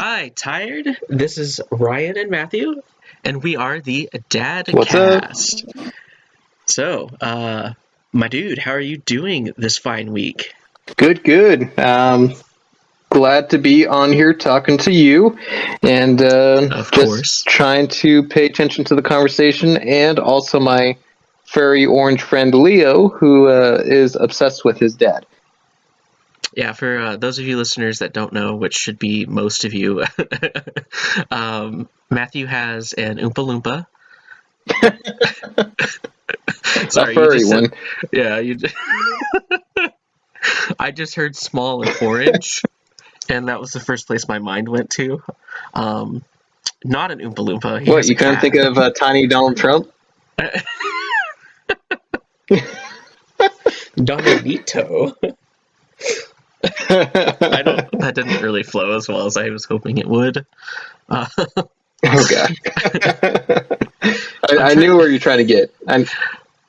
Hi, tired? This is Ryan and Matthew, and we are the What's up? Dadcast. So, my dude, how are you doing this fine week? Good. Glad to be on here talking to you and Of just course. trying to pay attention to the conversation and also my furry orange friend Leo, who is obsessed with his dad. Yeah, for those of you listeners that don't know, which should be most of you, Matthew has an Oompa Loompa. A Sorry, you furry just said, one. yeah, I just heard small and orange, and that was the first place my mind went to. Um, Not an Oompa Loompa. He What, has a you couldn't think cat. of tiny Donald Trump? Donavito. I don't. That didn't really flow as well as I was hoping it would. Uh, Oh gosh. I'm I trying, knew where you're trying to get.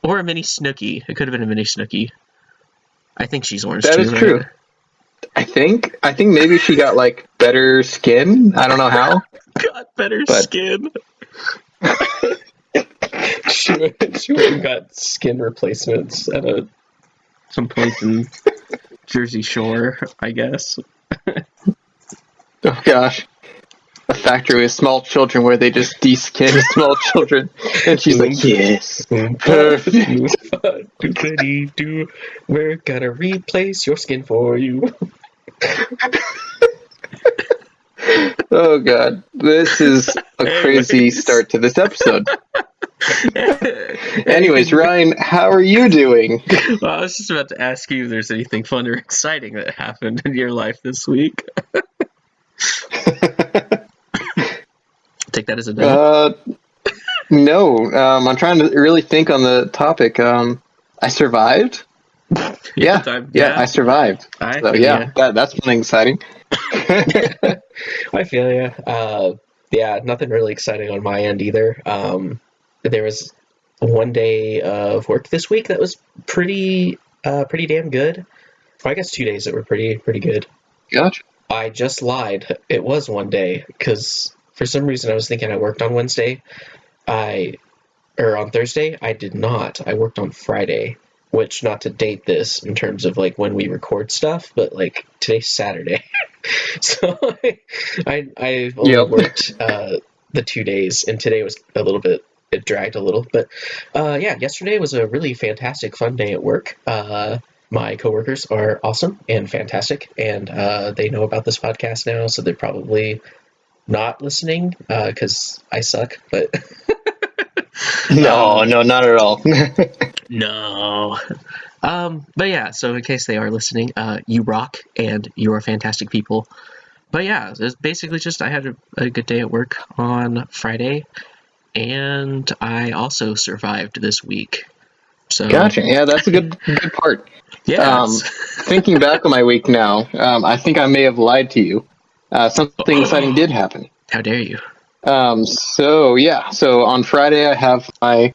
or a mini Snooky. It could have been a mini Snooky. I think she's orange That too, is right? true. I think maybe she got like better skin. I don't know how, Got better but skin. She went and got skin replacements at some place in Jersey Shore, I guess. oh gosh. A factory with small children where they just de-skin small children. And she's like, yes, perfect. Doobity-doo. We're gonna replace your skin for you. Oh god, this is a crazy Anyways. start to this episode. Anyways, Anything. Ryan, how are you doing? Well, I was just about to ask you if there's anything fun or exciting that happened in your life this week. Take that as a no. No, I'm trying to really think on the topic. I survived. Yeah, I survived. I So feel ya. yeah, that's something exciting. I feel ya. Yeah, nothing really exciting on my end either. There was one day of work this week that was pretty damn good. Well, I guess 2 days that were pretty good. Gotcha. I just lied. It was one day because for some reason I was thinking I worked on Wednesday. Or on Thursday. I did not. I worked on Friday, which not to date this in terms of like when we record stuff, but like today's Saturday, so I only Yep. worked the 2 days, and today was a little bit. It dragged a little, but yeah, yesterday was a really fantastic, fun day at work. My coworkers are awesome and fantastic, and they know about this podcast now, so they're probably not listening because I suck. But No, not at all. no. But yeah, so in case they are listening, you rock and you are fantastic people. But yeah, it's basically just I had a good day at work on Friday, and I also survived this week. So Gotcha. Yeah, that's a good part. yeah, Thinking back on my week now, I think I may have lied to you. Something exciting did happen. how dare you? So on Friday I have my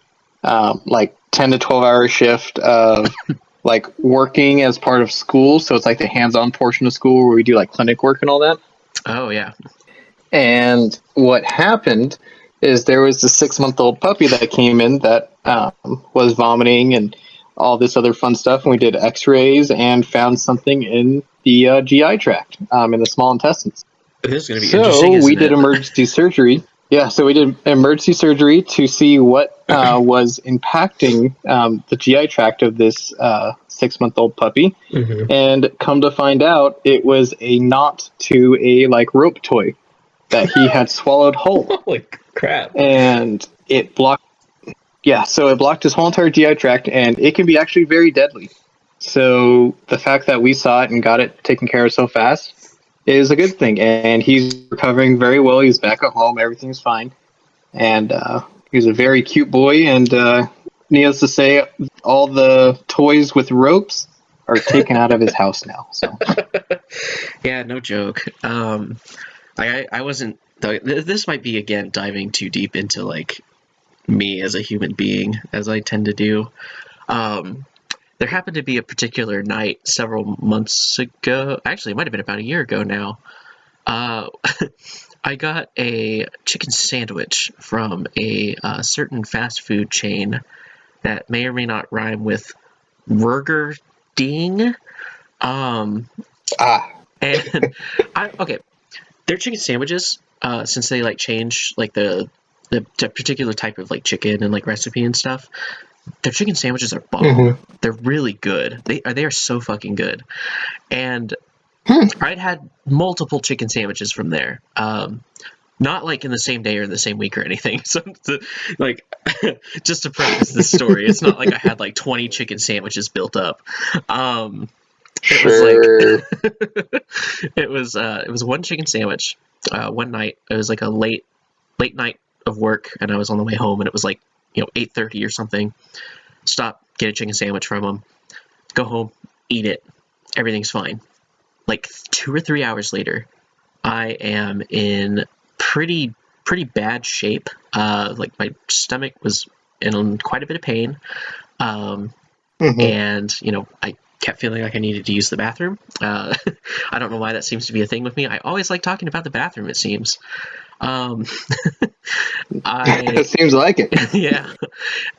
like 10 to 12 hour shift of like working as part of school. So it's like the hands-on portion of school where we do like clinic work and all that. Oh yeah. And what happened is there was a 6-month-old puppy that came in that was vomiting and all this other fun stuff. And we did x-rays and found something in the GI tract, in the small intestines. This is going to be interesting, So we isn't did it? emergency surgery. Yeah, so we did emergency surgery to see what was impacting the GI tract of this 6-month-old puppy. Mhm. And come to find out, it was a knot to a like rope toy that he had swallowed whole. Holy crap. And it blocked. Yeah, so it blocked his whole entire GI tract, and it can be actually very deadly. So the fact that we saw it and got it taken care of so fast is a good thing, and he's recovering very well. He's back at home, everything's fine, and he's a very cute boy. And needless to say, all the toys with ropes are taken out of his house now. So Yeah, no joke. I wasn't. This might be again diving too deep into like me as a human being, as I tend to do. There happened to be a particular night several months ago. Actually, it might have been about a year ago now. Uh, I got a chicken sandwich from a certain fast food chain that may or may not rhyme with Burger Ding. Ah. And okay, their chicken sandwiches, since they like change like the particular type of like chicken and like recipe and stuff, their chicken sandwiches are bomb. Mm-hmm. They're really good. They are so fucking good. And I'd had multiple chicken sandwiches from there. Not like in the same day or the same week or anything. So, like, just to preface this story, it's not like I had like 20 chicken sandwiches built up. It was Sure. like it was one chicken sandwich. One night it was like a late night of work, and I was on the way home, and it was like 8:30 or something. Stop, get a chicken sandwich from them, go home, eat it. Everything's fine. Like 2 or 3 hours later, I am in pretty bad shape. Like my stomach was in quite a bit of pain, Mm-hmm. and I kept feeling like I needed to use the bathroom. I don't know why that seems to be a thing with me. I always like talking about the bathroom, it seems. It seems like it. Yeah.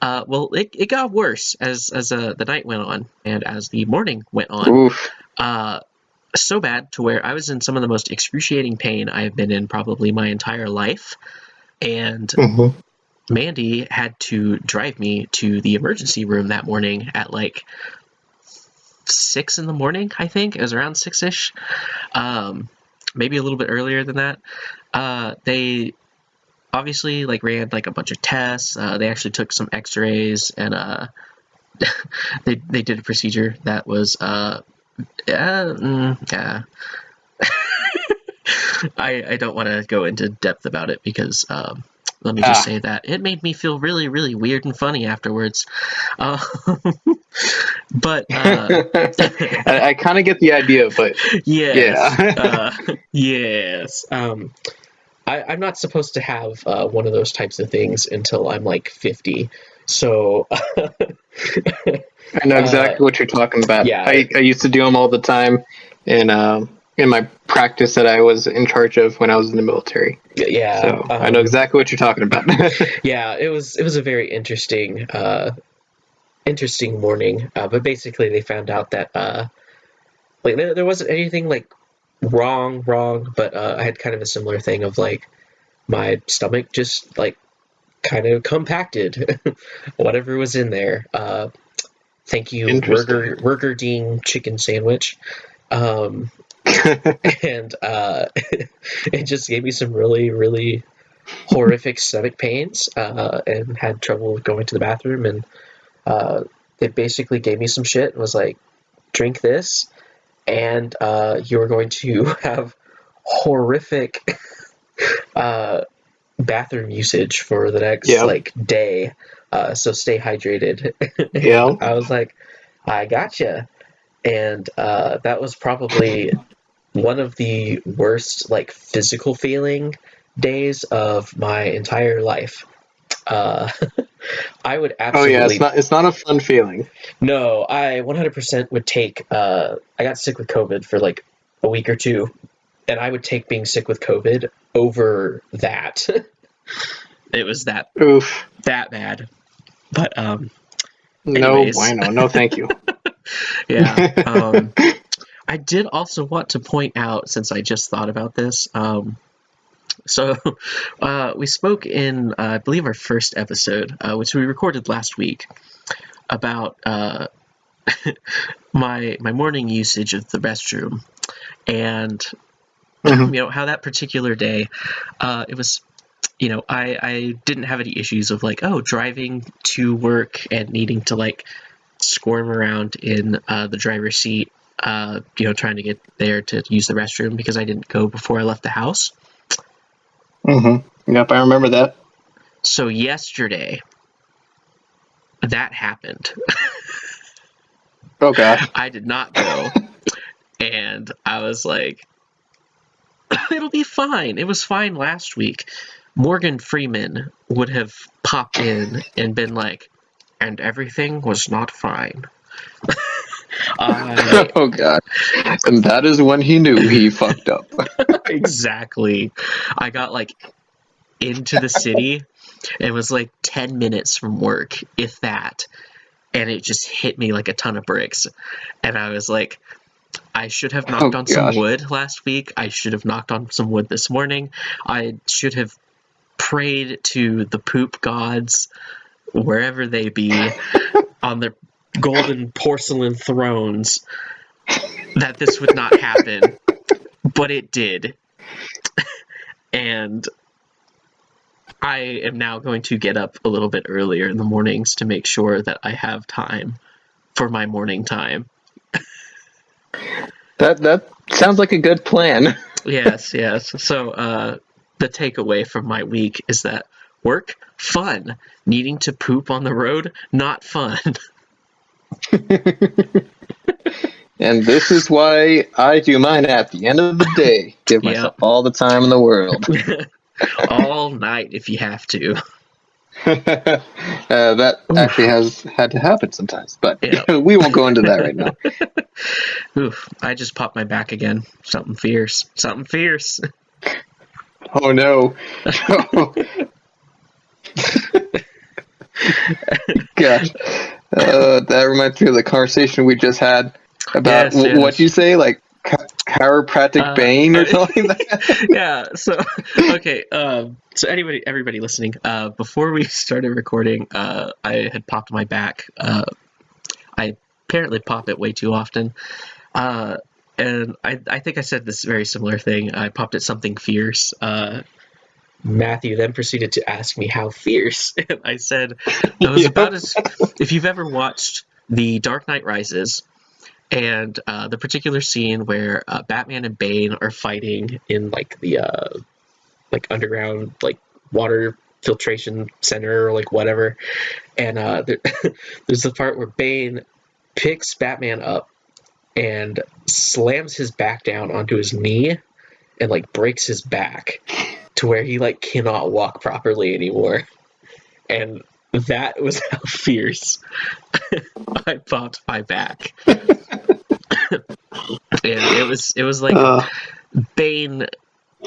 Well, it got worse as the night went on and as the morning went on. Oof. So bad to where I was in some of the most excruciating pain I have been in probably my entire life. And Mm-hmm. Mandy had to drive me to the emergency room that morning at like 6 in the morning, I think. It was around 6-ish. Maybe a little bit earlier than that. They obviously like ran like a bunch of tests. They actually took some x-rays, and they did a procedure that was yeah. I don't want to go into depth about it because let me just say that it made me feel really, really weird and funny afterwards. But I kind of get the idea, but yes, yeah. yes. I'm not supposed to have one of those types of things until I'm like 50. So I know exactly what you're talking about. yeah, I used to do them all the time in my practice that I was in charge of when I was in the military. yeah. So I know exactly what you're talking about. Yeah, it was a very interesting morning. But basically, they found out that like there wasn't anything like wrong, but I had kind of a similar thing of like my stomach just like kind of compacted whatever was in there. Thank you, Interesting. Burger Ding chicken sandwich. And it just gave me some really, really horrific stomach pains, and had trouble going to the bathroom. And it basically gave me some shit and was like, drink this, and you're going to have horrific bathroom usage for the next Yeah. like day. So stay hydrated. And Yeah. I was like, I gotcha. And that was probably one of the worst like physical feeling days of my entire life. Uh, I would Oh yeah, absolutely it's not a fun feeling. no. I 100% would take. I got sick with COVID for like a week or two, and I would take being sick with COVID over that. It was that Oof. bad. But No anyways, bueno. No, thank you. yeah. I did also want to point out, since I just thought about this, so we spoke in, I believe, our first episode, which we recorded last week, about my morning usage of the restroom, and Mhm. how that particular day, it was. I didn't have any issues of like, driving to work and needing to like squirm around in the driver's seat, trying to get there to use the restroom because I didn't go before I left the house. Yep, I remember that. So yesterday, that happened. Oh gosh. I did not go, and I was like, it'll be fine. It was fine last week. Morgan Freeman would have popped in and been like, and everything was not fine. Oh god. And that is when he knew he fucked up. Exactly. I got like into the city. It was like 10 minutes from work, if that. And it just hit me like a ton of bricks. And I was like, I should have knocked on some wood last week. I should have knocked on some wood this morning. I should have prayed to the poop gods, wherever they be, on their golden porcelain thrones, that this would not happen. But it did. And I am now going to get up a little bit earlier in the mornings to make sure that I have time for my morning time. That sounds like a good plan. Yes. So the takeaway from my week is that work, fun. Needing to poop on the road, not fun. And this is why I do mine at the end of the day. Give myself all the time in the world. All night if you have to. That actually has had to happen sometimes, but we won't go into that right now. Oof, I just popped my back again. Something fierce. Oh no. Gosh. That reminds me of the conversation we just had about what you say, like chiropractic pain or something like that. Yeah, so okay, so everybody listening, before we started recording, I had popped my back. I apparently pop it way too often. And I think I said this very similar thing. I popped at something fierce. Matthew then proceeded to ask me how fierce. And I said, it was about as, if you've ever watched The Dark Knight Rises, and the particular scene where Batman and Bane are fighting in like the like underground like water filtration center or like whatever, and there's the part where Bane picks Batman up and slams his back down onto his knee and like breaks his back to where he like cannot walk properly anymore. And that was how fierce I popped my back. And it was like Bane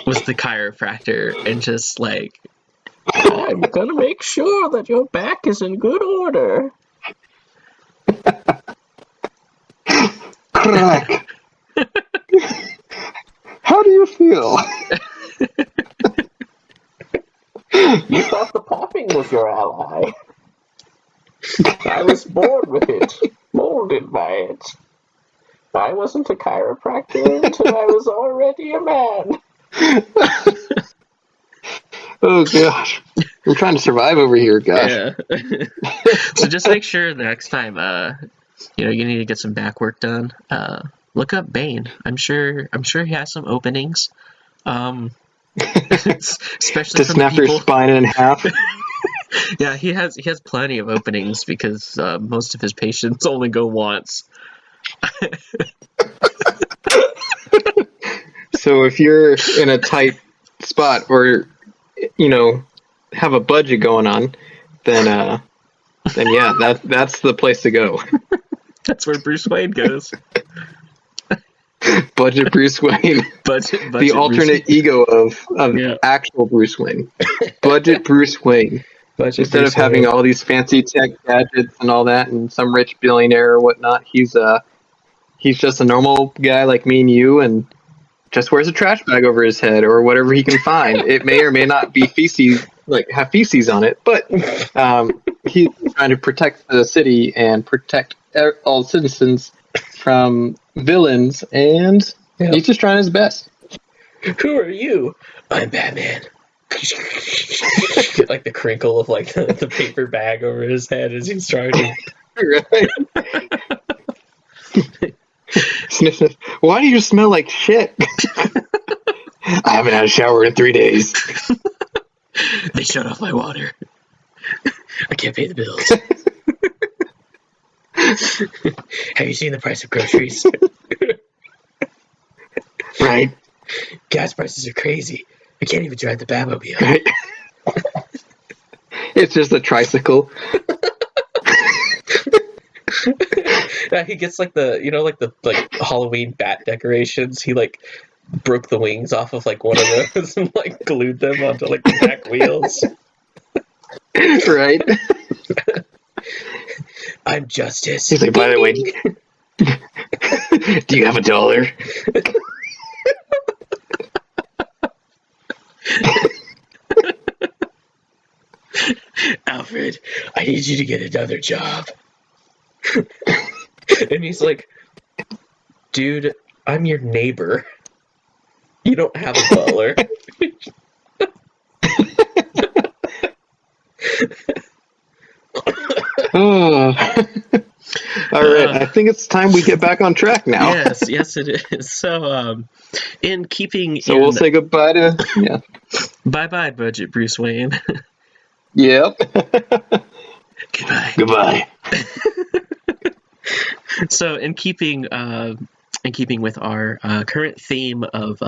was the chiropractor and just like, I'm gonna make sure that your back is in good order. Crack. How do you feel? You thought the popping was your ally. I was born with it, molded by it. I wasn't a chiropractor until I was already a man. Oh gosh, we're trying to survive over here, gosh. Yeah. So just make sure the next time, you need to get some back work done. Look up Bane. I'm sure he has some openings. Especially to snap your spine in half. Yeah, he has plenty of openings because most of his patients only go once. So if you're in a tight spot or have a budget going on, then yeah, that's the place to go. That's where Bruce Wayne goes. Budget Bruce Wayne. Budget the alternate Bruce ego of actual Bruce Wayne. Budget Bruce Wayne. Instead Bruce of having all these fancy tech gadgets and all that, and some rich billionaire or whatnot, he's just a normal guy like me and you, and just wears a trash bag over his head or whatever he can find. It may or may not be feces, like have feces on it, but he's trying to protect the city and protect all citizens from villains, and he's just trying his best. Who are you? I'm Batman. Like the crinkle of like the paper bag over his head as he's trying to. Sniff, sniff. Why do you smell like shit? I haven't had a shower in 3 days. They shut off my water. I can't pay the bills. Have you seen the price of groceries? Right. Gas prices are crazy. I can't even drive the Batmobile. Right. It's just a tricycle. Yeah, he gets like the like the Halloween bat decorations. He like broke the wings off of like one of those and like glued them onto like the back wheels. Right? I'm justice. He's like, by the way, do you have $1? Alfred, I need you to get another job. And he's like, dude, I'm your neighbor. You don't have a butler. Oh. All right, I think it's time we get back on track now. Yes, it is. So, in keeping, so we'll say goodbye to bye, Budget Bruce Wayne. Yep. Goodbye. So, in keeping with our current theme of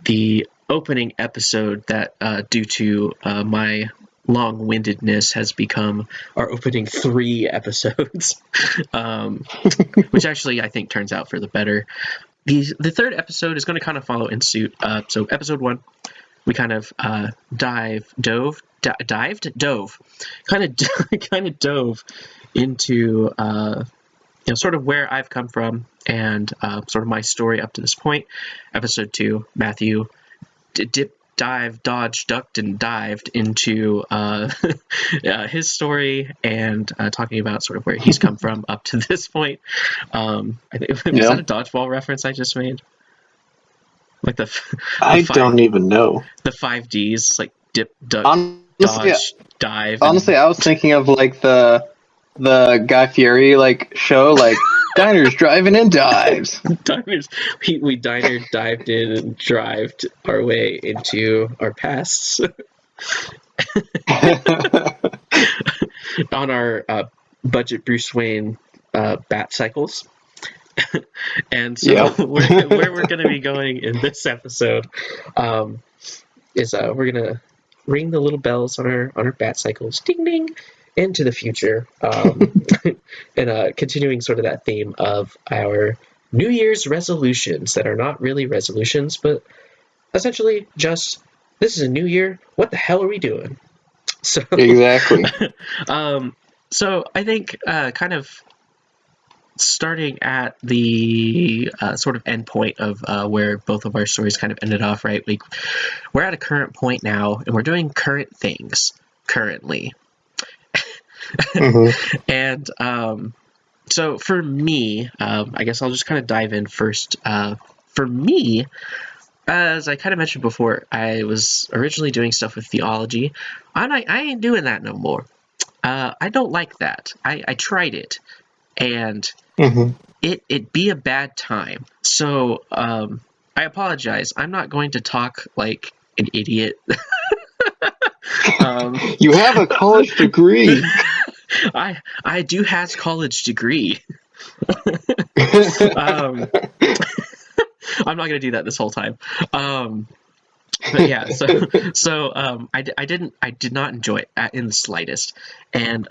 the opening episode that, due to my long-windedness, has become our opening 3 episodes, which actually I think turns out for the better. The third episode is going to kind of follow in suit. So episode 1, we kind of dove into sort of where I've come from and sort of my story up to this point. Episode 2, Matthew dodged, and dived into his story and talking about sort of where he's come from up to this point. I think was that a dodgeball reference I just made? Like I don't even know. The 5 Ds, like dip, duck, dodge, dive. Honestly, I was thinking of like the Guy Fieri like show, like diners, driving, and dives. Diners, we diner, dived in, and drived our way into our pasts on our budget Bruce Wayne bat cycles. And so where we're going to be going in this episode is we're going to ring the little bells on our bat cycles, ding ding, into the future, and continuing sort of that theme of our New Year's resolutions that are not really resolutions, but essentially just, this is a new year, what the hell are we doing? So exactly. So I think kind of starting at the sort of end point of where both of our stories kind of ended off, right? We're at a current point now, and we're doing current things currently. Mm-hmm. And so for me, I guess I'll just kind of dive in first. For me, as I kind of mentioned before, I was originally doing stuff with theology. I ain't doing that no more. I don't like that. I tried it, and it be a bad time. So I apologize. I'm not going to talk like an idiot. You have a college degree. I do has college degree. I'm not gonna do that this whole time. But yeah, so I did not enjoy it in the slightest, and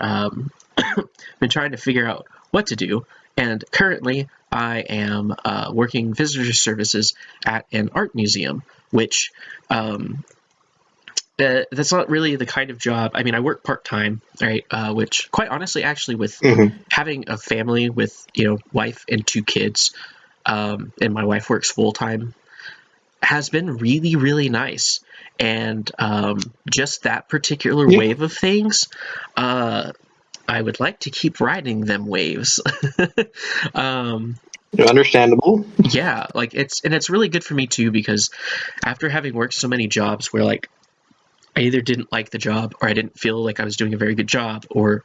been trying to figure out what to do. And currently, I am working visitor services at an art museum, which that's not really the kind of job. I mean, I work part-time, right? Which, quite honestly, actually, with having a family with, wife and 2 kids, and my wife works full-time, has been really, really nice. And just that particular wave of things, I would like to keep riding them waves. Understandable. Yeah, like it's really good for me too, because after having worked so many jobs where like I either didn't like the job or I didn't feel like I was doing a very good job or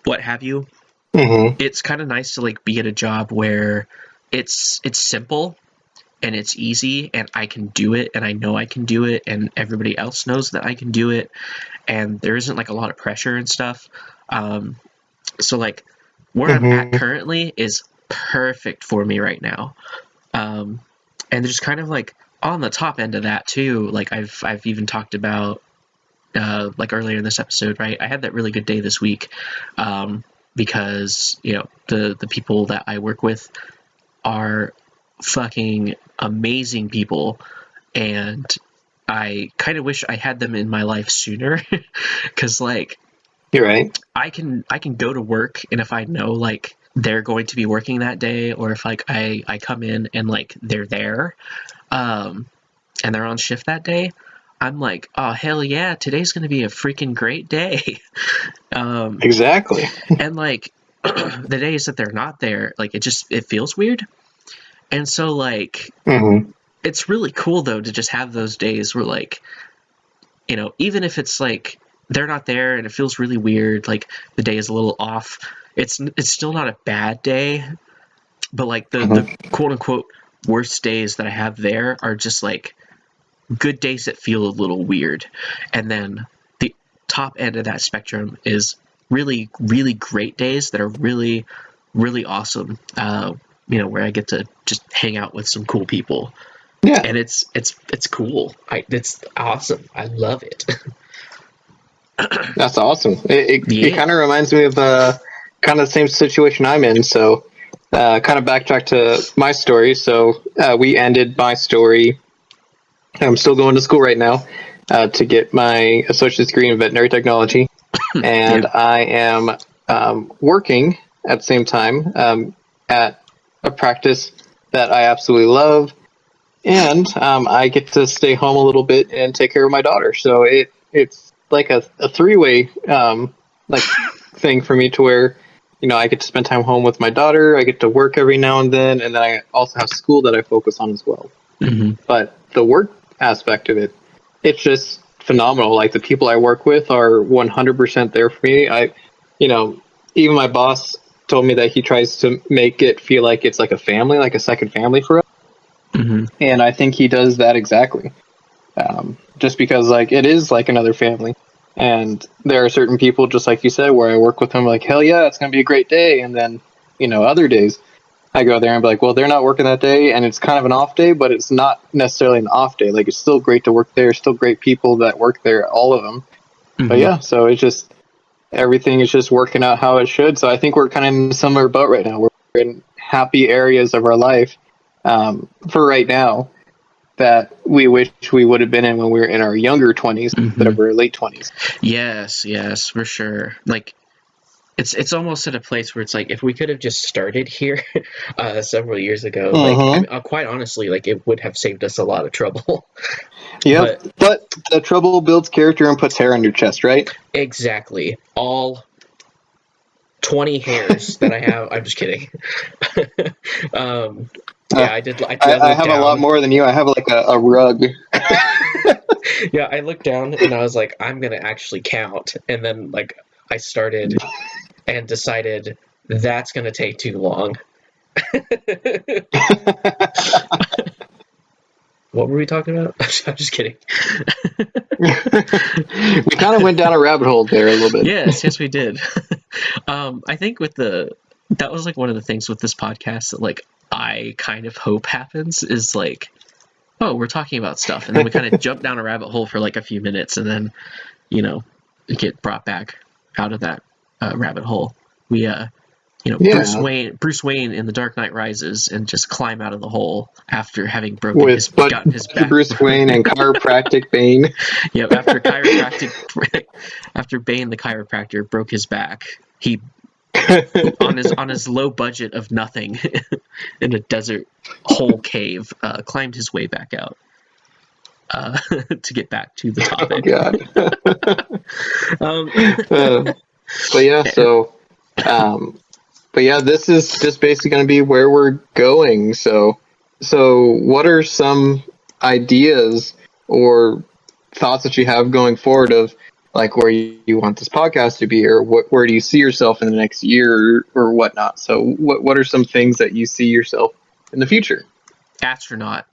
what have you, it's kind of nice to like be at a job where it's simple and it's easy and I can do it and I know I can do it and everybody else knows that I can do it and there isn't like a lot of pressure and stuff. So like where I'm at currently is perfect for me right now. And just kind of like on the top end of that too, like I've even talked about like earlier in this episode, right? I had that really good day this week. because, you know, the people that I work with are fucking amazing people, and I kind of wish I had them in my life sooner, because like You're right. I can go to work, and if I know like they're going to be working that day, or if like I come in and like they're there, and they're on shift that day, I'm like, oh hell yeah, today's gonna be a freaking great day. Exactly. And like the days that they're not there, like it feels weird. And so like Mm-hmm. it's really cool though to just have those days where like, you know, even if it's like they're not there and it feels really weird, like the day is a little off, it's still not a bad day. But like the quote unquote worst days that I have there are just like good days that feel a little weird. And then the top end of that spectrum is really, really great days that are really, really awesome. You know, where I get to just hang out with some cool people. Yeah. And it's cool. It's awesome. I love it. That's awesome. It Yeah. kind of reminds me of kind of the same situation I'm in. So, kind of backtrack to my story. So, we ended my story. I'm still going to school right now to get my associate's degree in veterinary technology, and I am working at the same time at a practice that I absolutely love, and I get to stay home a little bit and take care of my daughter. So it's like a three-way like thing for me, to where, you know, I get to spend time home with my daughter, I get to work every now and then I also have school that I focus on as well. Mm-hmm. But the work aspect of it, it's just phenomenal. Like, the people I work with are 100% there for me. You know, even my boss told me that he tries to make it feel like it's like a family, like a second family for us. Mm-hmm. And I think he does that exactly. Just because, like, it is like another family. And there are certain people, just like you said, where I work with them, like, hell yeah, it's going to be a great day. And then, you know, other days I go there and be like, well, they're not working that day, and it's kind of an off day, but it's not necessarily an off day. Like, it's still great to work there, still great people that work there, all of them. Mm-hmm. But yeah, so it's just, everything is just working out how it should. So I think we're kind of in a similar boat right now. We're in happy areas of our life for right now that we wish we would have been in when we were in our younger 20s instead of our late 20s. Yes, for sure. Like, it's almost at a place where it's like, if we could have just started here several years ago, like, I mean, quite honestly, like, it would have saved us a lot of trouble. Yep, but the trouble builds character and puts hair on your chest, right? Exactly. All 20 hairs that I have. I'm just kidding. Yeah, I did. I have a lot more than you. I have like a rug. Yeah, I looked down and I was like, I'm gonna actually count, and then like I started and decided that's gonna take too long. What were we talking about? I'm just kidding. We kind of went down a rabbit hole there a little bit. Yes, we did. I think that was like one of the things with this podcast that like I kind of hope happens is like, oh, we're talking about stuff, and then we kind of jump down a rabbit hole for like a few minutes, and then, you know, get brought back out of that rabbit hole. We you know, yeah. Bruce Wayne in The Dark Knight Rises, and just climb out of the hole after having gotten his back. Bruce Wayne and chiropractic Bane. Yeah, after Bane the chiropractor broke his back, he on his low budget of nothing in a desert hole cave climbed his way back out to get back to the topic. Oh God. But yeah, so. But yeah, this is just basically going to be where we're going. So what are some ideas or thoughts that you have going forward of like where you want this podcast to be, or where do you see yourself in the next year or whatnot? So what are some things that you see yourself in the future? Astronaut.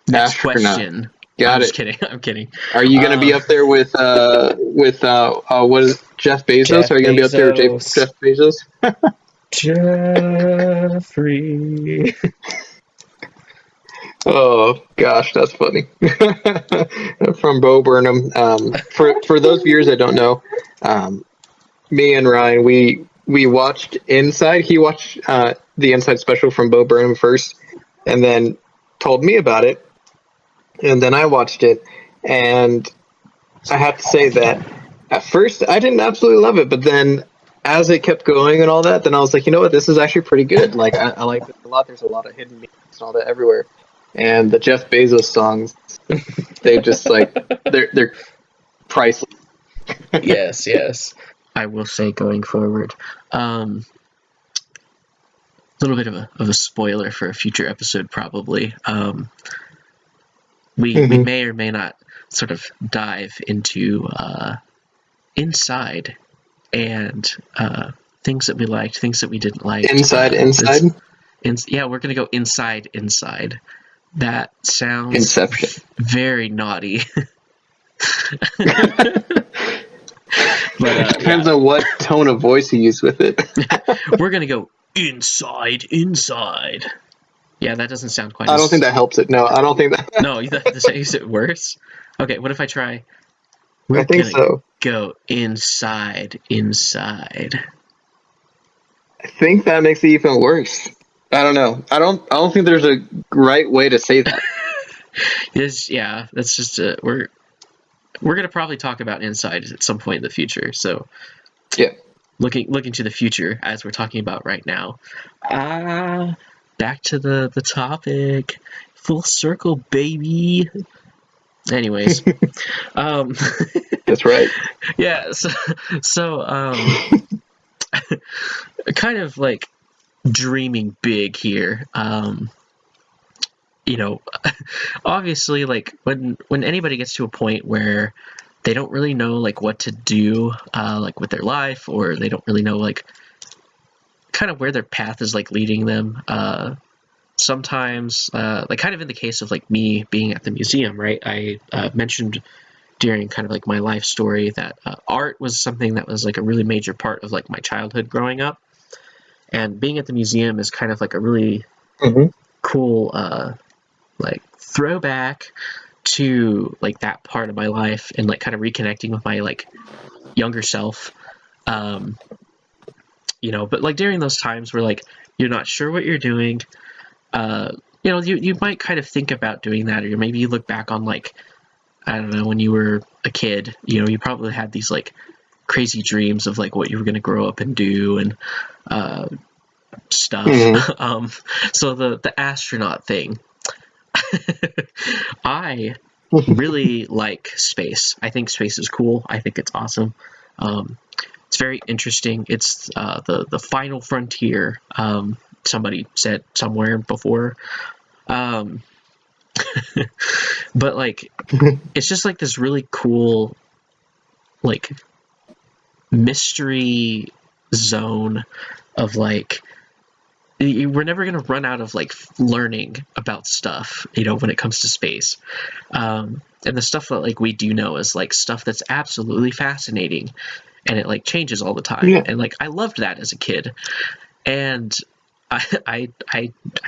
Next question. Got it. I'm kidding. Are you going to be up there with what is Jeff Bezos? Are you going to be up there with Jeff Bezos? Jeffrey. Oh gosh, that's funny. From Bo Burnham. For those viewers that don't know, me and Ryan, we watched Inside. He watched the Inside special from Bo Burnham first, and then told me about it, and then I watched it, and I have to say that at first I didn't absolutely love it, but then as it kept going and all that, then I was like, you know what, this is actually pretty good. Like I like this a lot. There's a lot of hidden meanings and all that everywhere, and the Jeff Bezos songs, they just like they're priceless. Yes, yes. I will say going forward, a little bit of a spoiler for a future episode probably. We may or may not sort of dive into Inside and things that we liked, things that we didn't like. Inside. Yeah, we're gonna go inside. That sounds Inception. very naughty. But It depends on what tone of voice you use with it. we're gonna go inside. Yeah, that doesn't sound quite. I don't think that helps it. No, I don't think that. No, that makes it worse. Okay, what if I try? I think so. Go inside. I think that makes it even worse. I don't know. I don't think there's a right way to say that. Yeah, that's just we're gonna probably talk about Inside at some point in the future. So yeah, looking to the future as we're talking about right now. Back to the topic. Full circle, baby. Anyways, that's right. Yeah, so kind of like dreaming big here. You know, obviously, like when anybody gets to a point where they don't really know like what to do like with their life, or they don't really know like kind of where their path is like leading them. Sometimes like kind of in the case of like me being at the museum, right? I mentioned during kind of like my life story that art was something that was like a really major part of like my childhood growing up, and being at the museum is kind of like a really cool like throwback to like that part of my life, and like kind of reconnecting with my like younger self. You know, but like during those times where like you're not sure what you're doing, you know, you might kind of think about doing that, or maybe you look back on like, I don't know, when you were a kid, you know, you probably had these like crazy dreams of like what you were going to grow up and do, and stuff. So the astronaut thing, I really like space. I think space is cool. I think it's awesome. It's very interesting. It's the final frontier. Somebody said somewhere before. But like, it's just like this really cool, like, mystery zone of like, we're never going to run out of like learning about stuff, you know, when it comes to space. And the stuff that like we do know is like stuff that's absolutely fascinating, and it like changes all the time. Yeah. And like I loved that as a kid, and I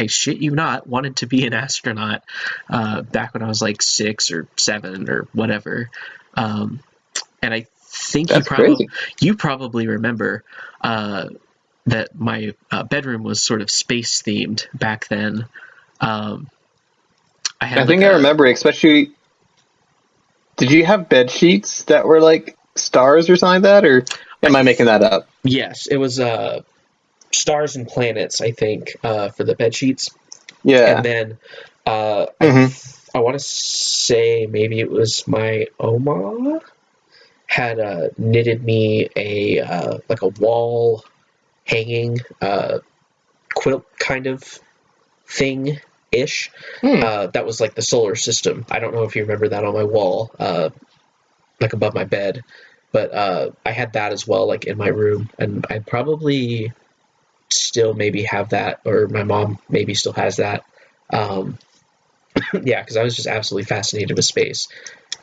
shit you not, wanted to be an astronaut back when I was like 6 or 7 or whatever. And I think you probably remember that my bedroom was sort of space themed back then. I think I remember, especially. Did you have bed sheets that were like stars or something like that, or am I making that up? Yes, it was stars and planets, I think, for the bed sheets. Yeah. And then I want to say maybe it was my Oma had knitted me a like a wall hanging quilt kind of thing ish. That was like the solar system. I don't know if you remember that on my wall, like above my bed, but I had that as well, like in my room, and I probably still maybe have that, or my mom maybe still has that. Yeah, because I was just absolutely fascinated with space,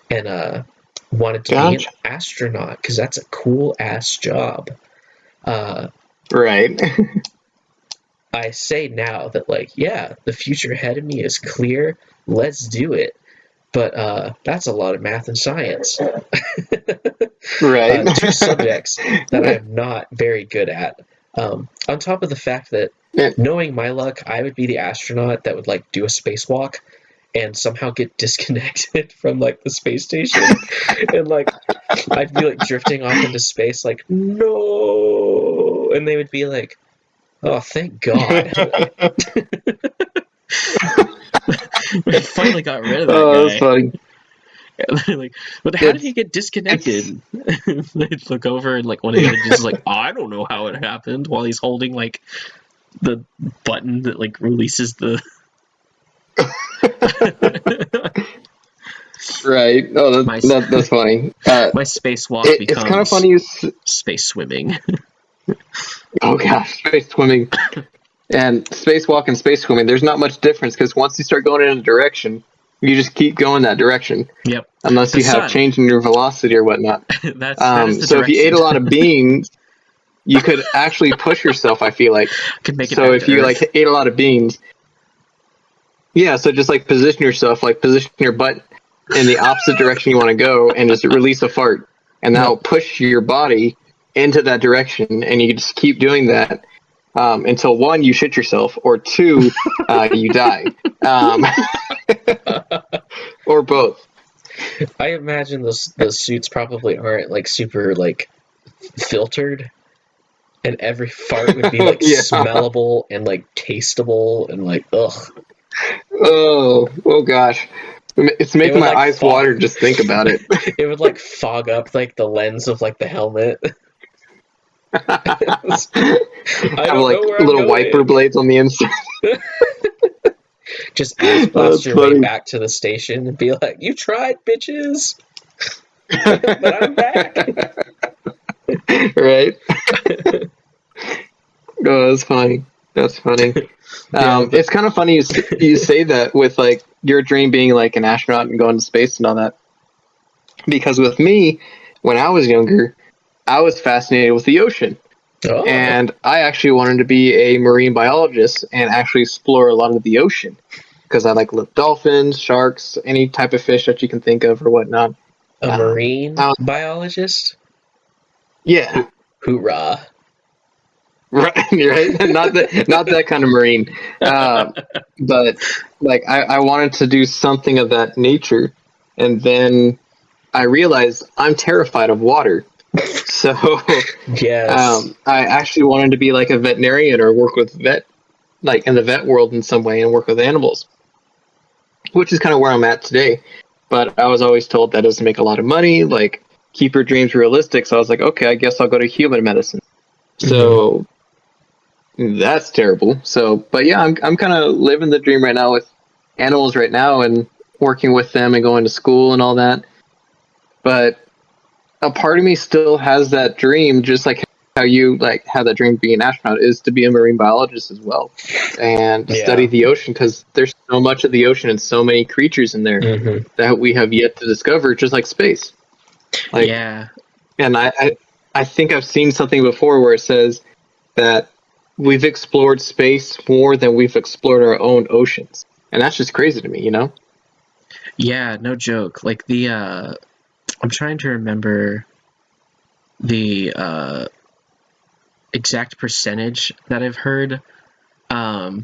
and wanted to be an astronaut because that's a cool ass job. Right. I say now that like, yeah, the future ahead of me is clear. Let's do it. But that's a lot of math and science. Right. Two subjects that I am not very good at. On top of the fact that, Yeah. knowing my luck, I would be the astronaut that would like do a spacewalk and somehow get disconnected from like the space station, and like I'd be like drifting off into space, like no, and they would be like, "Oh, thank God, we finally got rid of that Oh, that's guy." funny. And they're like, "But how did he It's get disconnected?" They'd look over, and like one of the other dudes is like, "I don't know how it happened," while he's holding like the button that like releases the. right. Oh, my that's funny. my spacewalk It's kind of becomes funny. space swimming. Oh gosh, space swimming and spacewalk and space swimming. There's not much difference because once you start going in a direction, you just keep going that direction. Yep. Unless The you have sun. change in your velocity or whatnot. That is the So direction. if you ate a lot of beans, you could actually push yourself, I feel like. Could make it So back if to you Earth. like ate a lot of beans, yeah, so just like position yourself, like position your butt in the opposite direction you want to go and just release a fart. And that'll push your body into that direction, and you just keep doing that until one, you shit yourself, or two, you die. Or both. I imagine those suits probably aren't like super like filtered, and every fart would be like Yeah. smellable and like tasteable and like ugh. Oh gosh. It's making my like, eyes water just think about it. It would like fog up like the lens of like the helmet. I Have don't like know where I'm little going. wiper blades on the inside. Just ass blast That's your funny. way back to the station and be like, "You tried, bitches, but I'm back." Right? Oh, that's funny. That's funny. It's kind of funny you say that with like your dream being like an astronaut and going to space and all that. Because with me, when I was younger, I was fascinated with the ocean. Oh. And I actually wanted to be a marine biologist and actually explore a lot of the ocean. Because I like dolphins, sharks, any type of fish that you can think of or whatnot. A marine biologist? Yeah. Hoorah. Right, not that kind of marine, but like I wanted to do something of that nature, and then I realized I'm terrified of water, so Yes. I actually wanted to be like a veterinarian or work with like in the vet world in some way and work with animals, which is kind of where I'm at today. But I was always told that doesn't make a lot of money. Like, keep your dreams realistic. So I was like, okay, I guess I'll go to human medicine. So. That's terrible. So, but yeah, I'm kind of living the dream right now with animals right now and working with them and going to school and all that. But a part of me still has that dream, just like how you like have that dream being an astronaut, is to be a marine biologist as well and study the ocean, because there's so much of the ocean and so many creatures in there that we have yet to discover, just like space. Like, yeah. And I think I've seen something before where it says that we've explored space more than we've explored our own oceans. And that's just crazy to me, you know? Yeah, no joke. Like the I'm trying to remember the exact percentage that I've heard. But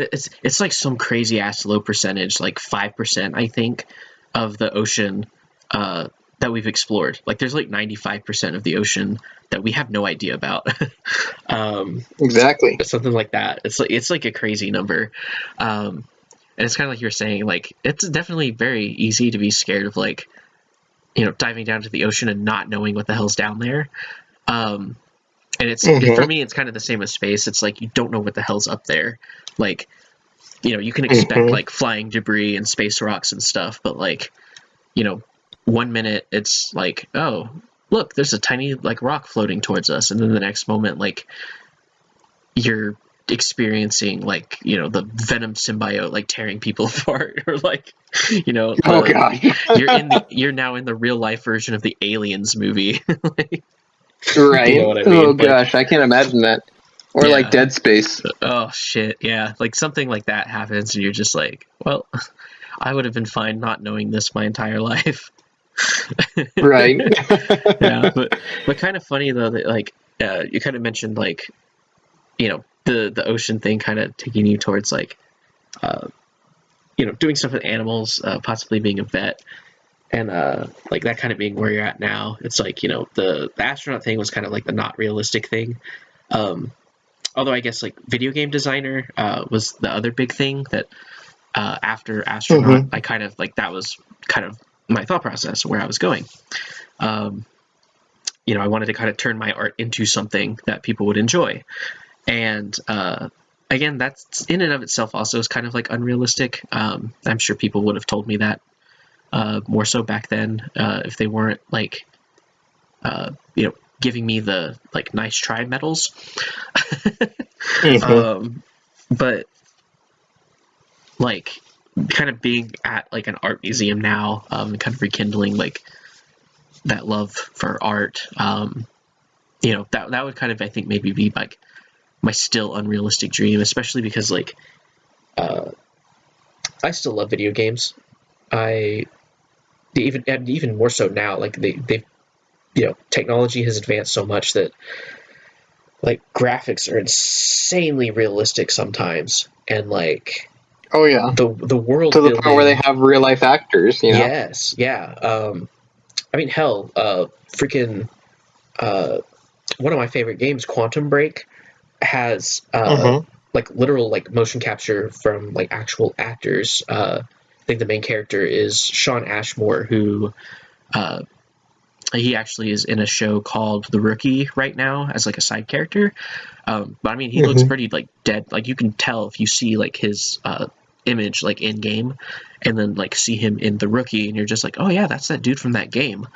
it's like some crazy ass low percentage, like 5%, I think, of the ocean that we've explored. Like there's like 95% of the ocean that we have no idea about. Exactly. Something like that. It's like a crazy number. And it's kind of like you're saying, like it's definitely very easy to be scared of, like, you know, diving down to the ocean and not knowing what the hell's down there. And it's for me, it's kind of the same as space. It's like you don't know what the hell's up there. Like, you know, you can expect like flying debris and space rocks and stuff, but like, you know, 1 minute it's like, oh, look, there's a tiny like rock floating towards us, and then the next moment, like, you're experiencing, like, you know, the venom symbiote like tearing people apart, or like, you know, you're now in the real life version of the Aliens movie. Like, right. You know what I mean? Oh gosh, I can't imagine that. Or like Dead Space. Oh shit, yeah. Like something like that happens and you're just like, well, I would have been fine not knowing this my entire life. Right. Yeah, but kind of funny though that like you kind of mentioned like the ocean thing kind of taking you towards like uh, doing stuff with animals, possibly being a vet, and like that kind of being where you're at now. It's like the astronaut thing was kind of like the not realistic thing. Um, Although I guess like video game designer was the other big thing that after astronaut, I kind of like that was kind of my thought process where I was going. Um, I wanted to kind of turn my art into something that people would enjoy. And again, that's in and of itself also is kind of like unrealistic. I'm sure people would have told me that more so back then if they weren't like, giving me the like nice try medals. But like kind of being at like an art museum now, kind of rekindling like that love for art. That would kind of I think maybe be like my still unrealistic dream, especially because like I still love video games. I even more so now. Like they've technology has advanced so much that like graphics are insanely realistic sometimes, and like Oh yeah, the world to the building. point where they have real life actors. Yes, yeah. I mean, hell, freaking one of my favorite games, Quantum Break, has like literal like motion capture from like actual actors. I think the main character is Sean Ashmore, who he actually is in a show called The Rookie right now as like a side character. But I mean, he looks pretty like dead. Like you can tell if you see like his image like in game, and then like see him in The Rookie, and you're just like, oh yeah, that's that dude from that game.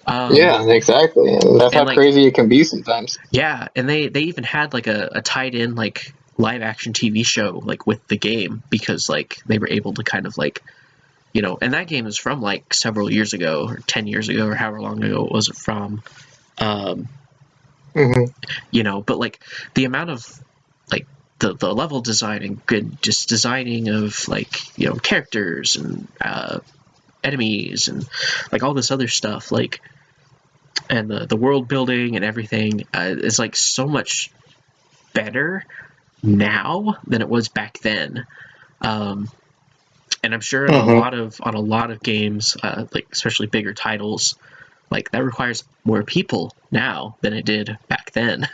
Yeah, exactly. And that's And how like crazy it can be sometimes. yeah, and they even had like a tied in like live action TV show like with the game because like they were able to kind of like and that game is from like several years ago or 10 years ago or however long ago it was from. Um, but like the amount of like the level design and good just designing of like characters and enemies and like all this other stuff like and the world building and everything is like so much better now than it was back then. And I'm sure on a lot of games, like especially bigger titles, like that requires more people now than it did back then.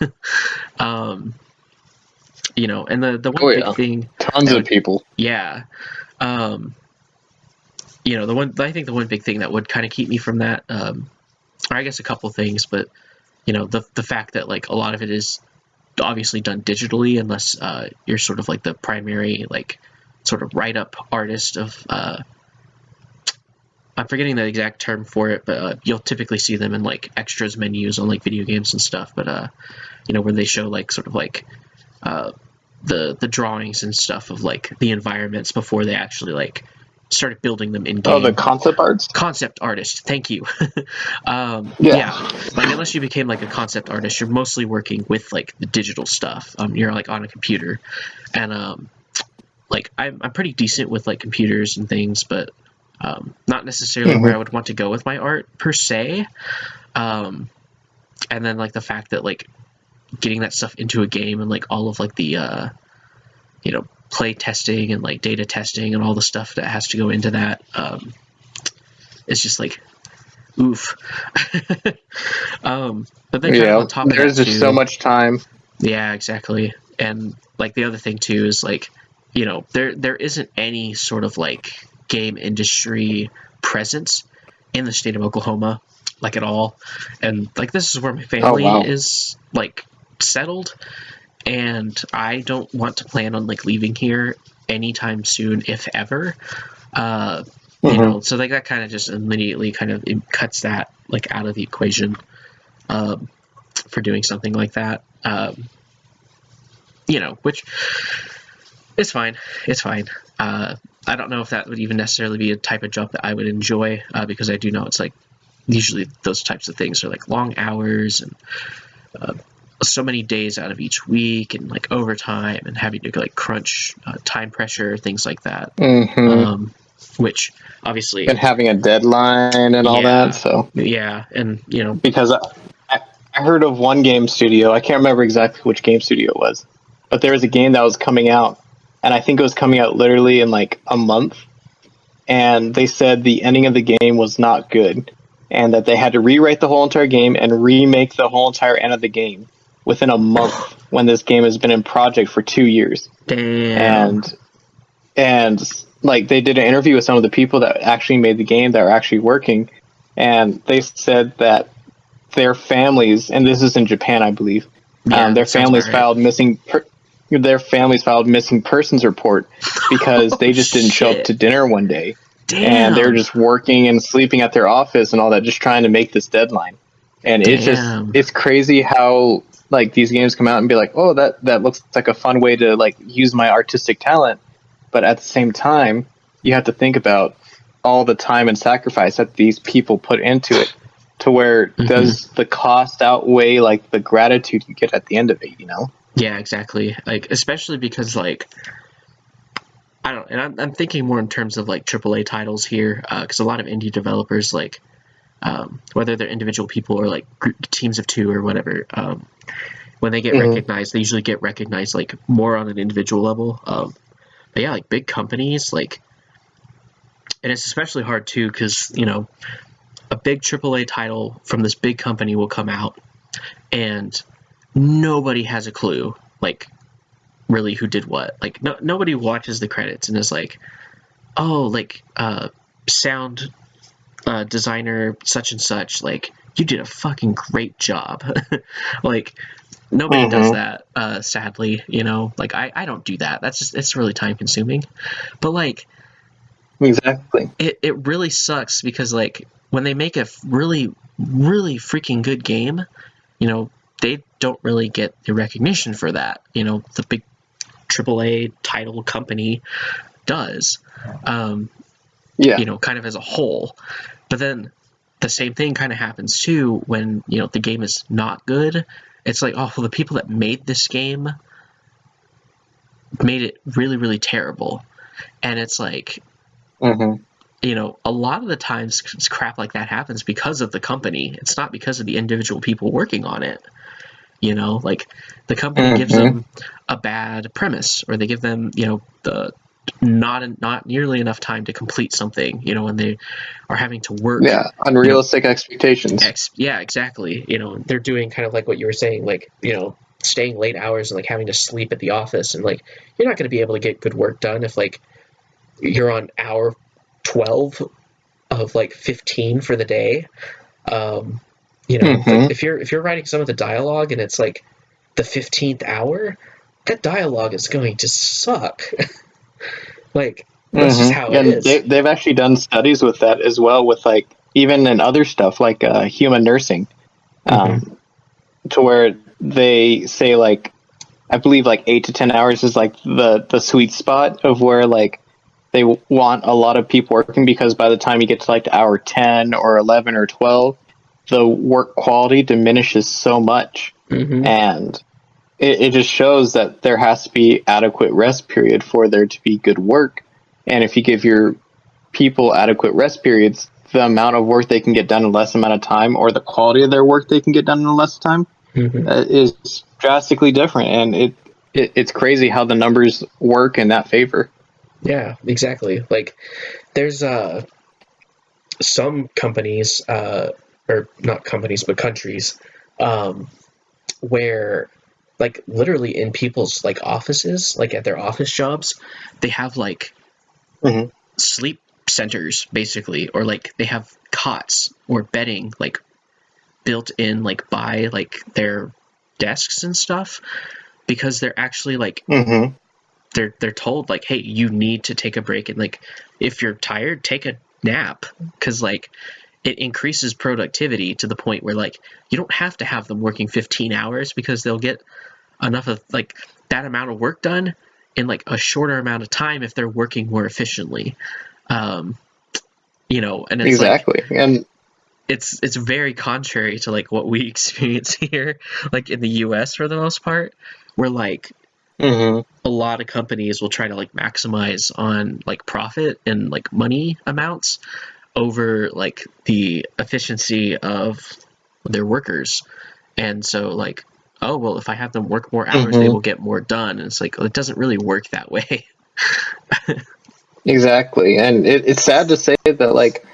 And the one big thing, tons of people. Yeah. The one big thing that would kind of keep me from that, or I guess a couple things, but the fact that like a lot of it is obviously done digitally unless you're sort of like the primary like sort of write-up artist of I'm forgetting the exact term for it, but you'll typically see them in like extras menus on like video games and stuff, but where they show like sort of like the drawings and stuff of like the environments before they actually like started building them in game. Oh, the concept arts? Concept artist, thank you. Yeah. Like unless you became like a concept artist, you're mostly working with like the digital stuff. You're like on a computer, and like I'm pretty decent with like computers and things, but not necessarily where I would want to go with my art per se. And then like the fact that like getting that stuff into a game and like all of like the play testing and like data testing and all the stuff that has to go into that, it's just like oof. But then kind of on top of there's that just too, so much time. Yeah, exactly. And like the other thing too is like there isn't any sort of like game industry presence in the state of Oklahoma, like at all. And like this is where my family is like settled, and I don't want to plan on like leaving here anytime soon, if ever. So like that kind of just immediately kind of cuts that like out of the equation for doing something like that. Which it's fine. It's fine. I don't know if that would even necessarily be a type of job that I would enjoy, because I do know it's like usually those types of things are like long hours and so many days out of each week and like overtime and having to like crunch time pressure, things like that. which obviously, and having a deadline and all that. So and because I heard of one game studio, I can't remember exactly which game studio it was, but there was a game that was coming out, and I think it was coming out literally in like a month, and they said the ending of the game was not good, and that they had to rewrite the whole entire game and remake the whole entire end of the game within a month when this game has been in project for 2 years. damn. And like they did an interview with some of the people that actually made the game that are actually working, and they said that their families, and this is in Japan, I believe, Yeah, their that sounds families about right. filed missing. Their families filed missing persons report because they just didn't show up shit. to dinner one day, Damn. and they're just working and sleeping at their office and all that, just trying to make this deadline. And Damn. it's crazy how like these games come out and be like, oh, that looks like a fun way to like use my artistic talent, but at the same time, you have to think about all the time and sacrifice that these people put into it. To where does the cost outweigh like the gratitude you get at the end of it? Yeah, exactly. Like, especially because, like, I don't, and I'm thinking more in terms of like AAA titles here, because a lot of indie developers, like, whether they're individual people or like teams of two or whatever, when they get recognized, they usually get recognized like more on an individual level. But yeah, like big companies, like, and it's especially hard too because a big AAA title from this big company will come out and nobody has a clue, like, really who did what. Like, nobody watches the credits and is like, oh, like, sound designer such and such, like, you did a fucking great job. Like, nobody does that, sadly, like, I don't do that. It's really time consuming. But, like, Exactly. it really sucks because, like, when they make a really, really freaking good game, they don't really get the recognition for that. The big AAA title company does, kind of as a whole. But then the same thing kind of happens too when, the game is not good. It's like, oh, well, the people that made this game made it really, really terrible. And it's like, a lot of the times crap like that happens because of the company. It's not because of the individual people working on it. Like the company gives them a bad premise, or they give them, the not nearly enough time to complete something, when they are having to work. Yeah, unrealistic expectations. Yeah, exactly. They're doing kind of like what you were saying, like, staying late hours and like having to sleep at the office, and like you're not going to be able to get good work done if like you're on hour 12 of like 15 for the day. Like if you're writing some of the dialogue and it's like the 15th hour, that dialogue is going to suck. Like, that's just how it is. They've actually done studies with that as well, with like even in other stuff like human nursing, to where they say like, I believe like 8 to 10 hours is like the sweet spot of where like they want a lot of people working, because by the time you get to like hour 10 or 11 or 12, the work quality diminishes so much. And it just shows that there has to be adequate rest period for there to be good work. And if you give your people adequate rest periods, the amount of work they can get done in less amount of time, or the quality of their work they can get done in less time, is drastically different. And it's crazy how the numbers work in that favor. Yeah, exactly. Like, there's some companies, or not companies, but countries, where, like, literally in people's like offices, like at their office jobs, they have like sleep centers basically, or like they have cots or bedding like built in like by like their desks and stuff, because they're actually like they're told like, hey, you need to take a break, and like if you're tired, take a nap, because like it increases productivity to the point where like you don't have to have them working 15 hours, because they'll get enough of like that amount of work done in like a shorter amount of time if they're working more efficiently. And it's exactly. like, and it's very contrary to like what we experience here, like in the US for the most part, where like Mm-hmm. A lot of companies will try to like maximize on like profit and like money amounts over like the efficiency of their workers. And so like, oh well, if I have them work more hours, they Mm-hmm. will get more done. And it's like, well, it doesn't really work that way. Exactly, and it's sad to say that like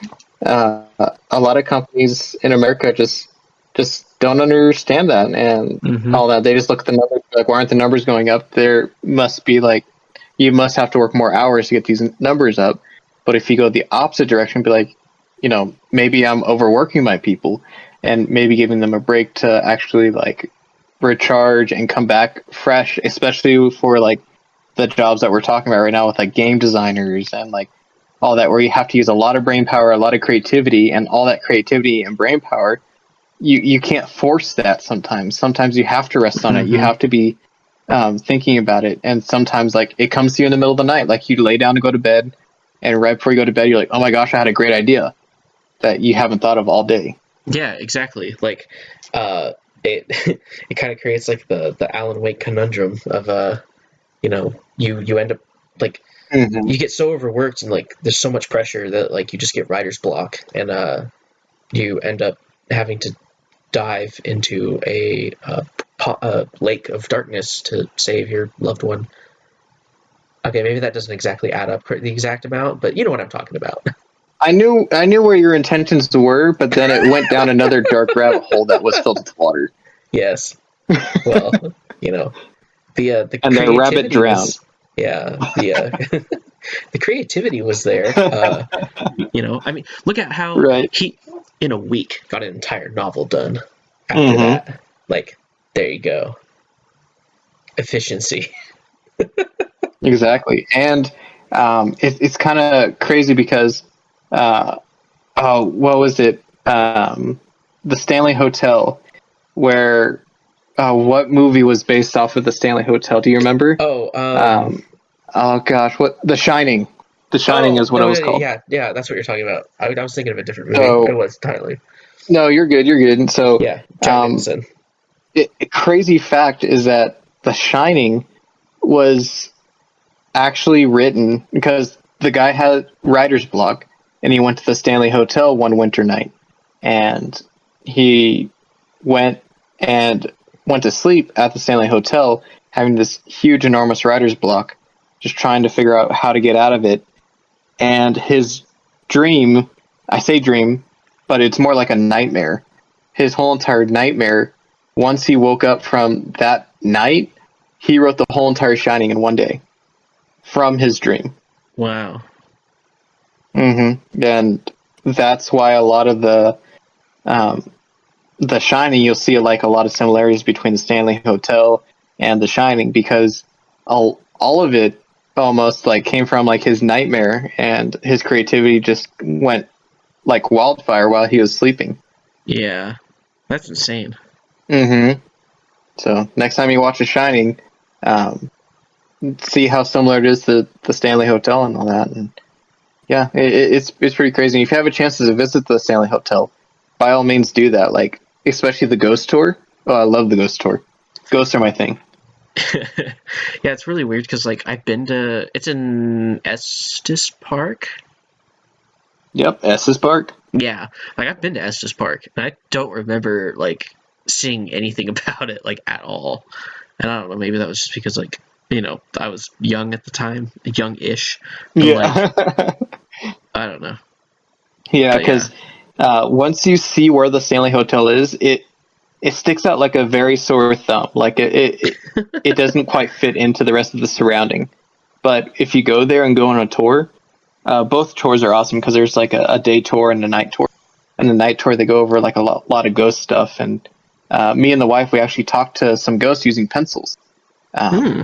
uh, a lot of companies in America just don't understand that and Mm-hmm. all that. They just look at the numbers like, why aren't the numbers going up? There must be like you must have to work more hours to get these numbers up. But if you go the opposite direction, be like, maybe I'm overworking my people, and maybe giving them a break to actually like recharge and come back fresh, especially for like the jobs that we're talking about right now with like game designers and like all that, where you have to use a lot of brain power, a lot of creativity, and all that creativity and brain power, you can't force that. Sometimes you have to rest on it. You Mm-hmm. have to be thinking about it, and sometimes like it comes to you in the middle of the night, like you lay down to go to bed, and right before you go to bed you're like, oh my gosh, I had a great idea that you haven't thought of all day. Yeah, exactly. Like, it it kind of creates like the Alan Wake conundrum of you end up like Mm-hmm. you get so overworked and like there's so much pressure that like you just get writer's block and you end up having to dive into a lake of darkness to save your loved one. Okay, maybe that doesn't exactly add up the exact amount, but you know what I'm talking about. I knew where your intentions were, but then it went down another dark rabbit hole that was filled with water. Yes. Well, you know, the And the rabbit creativity drowned. was the the creativity was there. I mean, look at how Right. he in a week got an entire novel done after Mm-hmm. that. Like, there you go. Efficiency. Exactly. And it's kind of crazy because, uh, oh, what was it? The Stanley Hotel, where, what movie was based off of the Stanley Hotel? Do you remember? Oh, Um, oh gosh, what? The Shining. The Shining oh is what it no, was called. yeah, yeah, that's what you're talking about. I was thinking of a different movie. It So, was entirely. no, you're good. You're good. And so, Yeah, Jack um, Nicholson. crazy fact is that The Shining was actually written because the guy had writer's block, and he went to the Stanley Hotel one winter night, and he went and went to sleep at the Stanley Hotel having this huge enormous writer's block, just trying to figure out how to get out of it. And his dream, I say dream, but it's more like a nightmare. His whole entire nightmare, once he woke up from that night, he wrote the whole entire Shining in one day from his dream. Wow. Mm-hmm. And that's why a lot of the Shining, you'll see like a lot of similarities between the Stanley Hotel and the Shining, because all of it almost like came from like his nightmare, and his creativity just went like wildfire while he was sleeping. Yeah, that's insane. Mm-hmm. So next time you watch The Shining, um, see how similar it is to the Stanley Hotel and all that. And yeah, it's pretty crazy. And if you have a chance to visit the Stanley Hotel, by all means do that. Like especially the ghost tour. Oh, I love the ghost tour. Ghosts are my thing. Yeah, it's really weird because like it's in Estes Park. Yep, Estes Park. Yeah, like I've been to Estes Park and I don't remember like seeing anything about it like at all. And I don't know, maybe that was just because like I was young at the time, young-ish, but like Yeah, I don't know. yeah, But yeah, because once you see where the Stanley Hotel is, it sticks out like a very sore thumb. Like it doesn't quite fit into the rest of the surrounding. But if you go there and go on a tour, both tours are awesome because there's like a day tour and a night tour. And the night tour, they go over like a lot of ghost stuff. And me and the wife, we actually talked to some ghosts using pencils, hmm.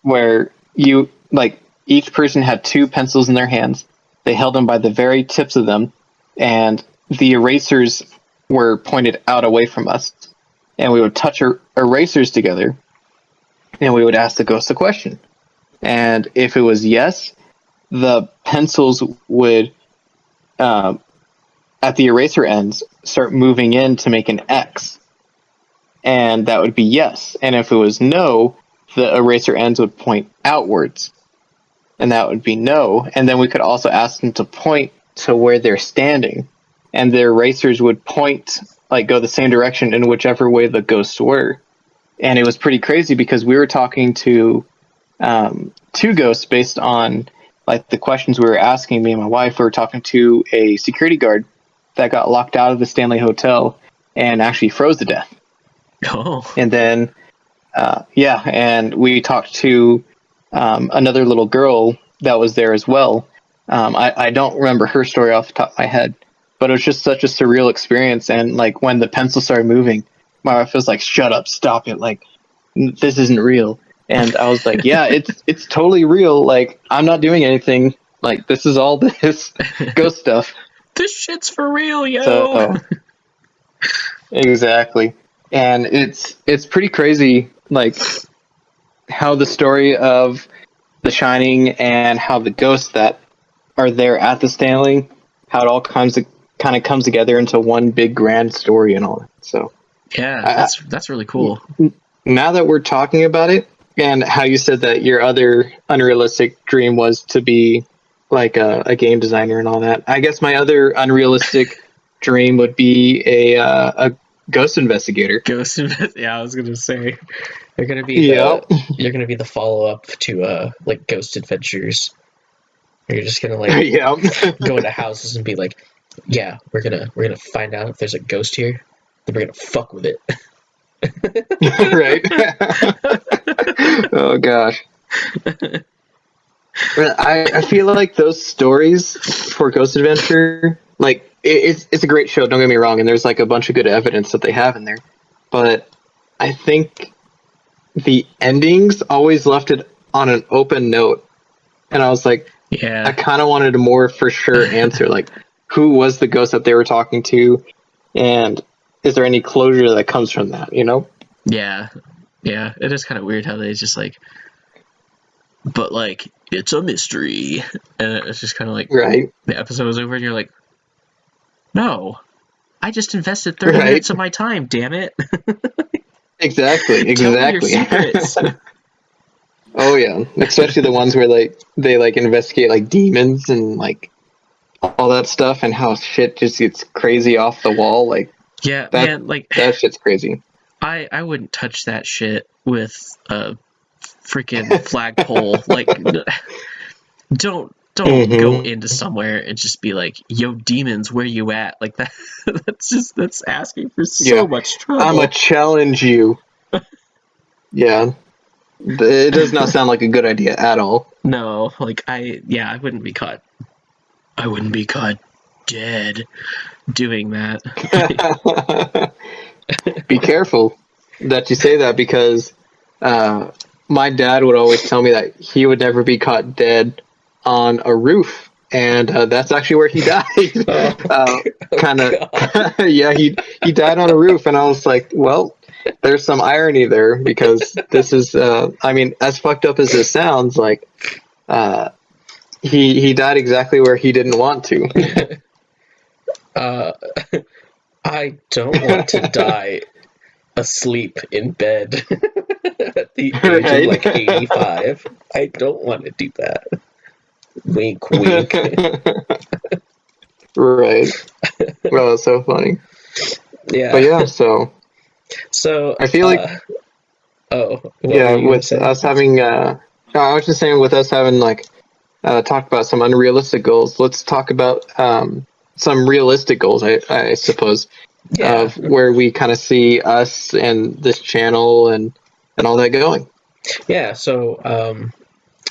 where you like each person had two pencils in their hands. They held them by the very tips of them, and the erasers were pointed out away from us. And we would touch erasers together, and we would ask the ghost a question. And if it was yes, the pencils would, at the eraser ends, start moving in to make an X. And that would be yes. And if it was no, the eraser ends would point outwards, and that would be no. And then we could also ask them to point to where they're standing, and their erasers would point, like go the same direction in whichever way the ghosts were. And it was pretty crazy because we were talking to two ghosts based on like the questions we were asking. Me and my wife were talking to a security guard that got locked out of the Stanley Hotel and actually froze to death. Oh. And then, and we talked to another little girl that was there as well. I don't remember her story off the top of my head, but it was just such a surreal experience. And like when the pencil started moving, my wife was like, "Shut up, stop it! Like this isn't real." And I was like, "Yeah, it's totally real. Like I'm not doing anything. Like this is all this ghost stuff. This shit's for real, yo." So, exactly. And it's pretty crazy, like how the story of The Shining and how the ghosts that are there at the Stanley, how it all kind of comes together into one big grand story and all that. So yeah, that's really cool. Now that we're talking about it, and how you said that your other unrealistic dream was to be like a game designer and all that, I guess my other unrealistic dream would be a ghost investigator. Yeah, I was gonna say you're gonna be the follow-up to like Ghost Adventures. You're just gonna like go into houses and be like, yeah, we're gonna find out if there's a ghost here, then we're gonna fuck with it. Right. Oh gosh. I feel like those stories for Ghost Adventure, like it's a great show, don't get me wrong, and there's like a bunch of good evidence that they have in there, but I think the endings always left it on an open note, and I was like, yeah, I kind of wanted a more for sure answer, like who was the ghost that they were talking to, and is there any closure that comes from that, you know? Yeah, it is kind of weird how they just like, but like it's a mystery, and it's just kind of like, right, the episode was over and you're like, no, I just invested 30 minutes of my time, damn it. Exactly. Tell me your secrets. Oh yeah, especially the ones where like they like investigate like demons and like all that stuff, and how shit just gets crazy off the wall. Like yeah, man, like that shit's crazy. I wouldn't touch that shit with a freaking flagpole. Like, don't go into somewhere and just be like, yo, demons, where you at? Like that. That's asking for so much trouble. I'ma challenge you. Yeah. It does not sound like a good idea at all. No, like I wouldn't be caught. I wouldn't be caught dead doing that. Be careful that you say that, because my dad would always tell me that he would never be caught dead on a roof, and that's actually where he died. Yeah, he died on a roof, and I was like, well, there's some irony there, because this is, I mean, as fucked up as this sounds, like, he died exactly where he didn't want to. I don't want to die asleep in bed at the age of like 85. I don't want to do that. Wink, wink. Right. Well, that's so funny. Yeah. But yeah, so I feel like with us having I was just saying, with us having like talked about some unrealistic goals, let's talk about some realistic goals, I suppose, of where we kind of see us and this channel and all that going. Yeah, so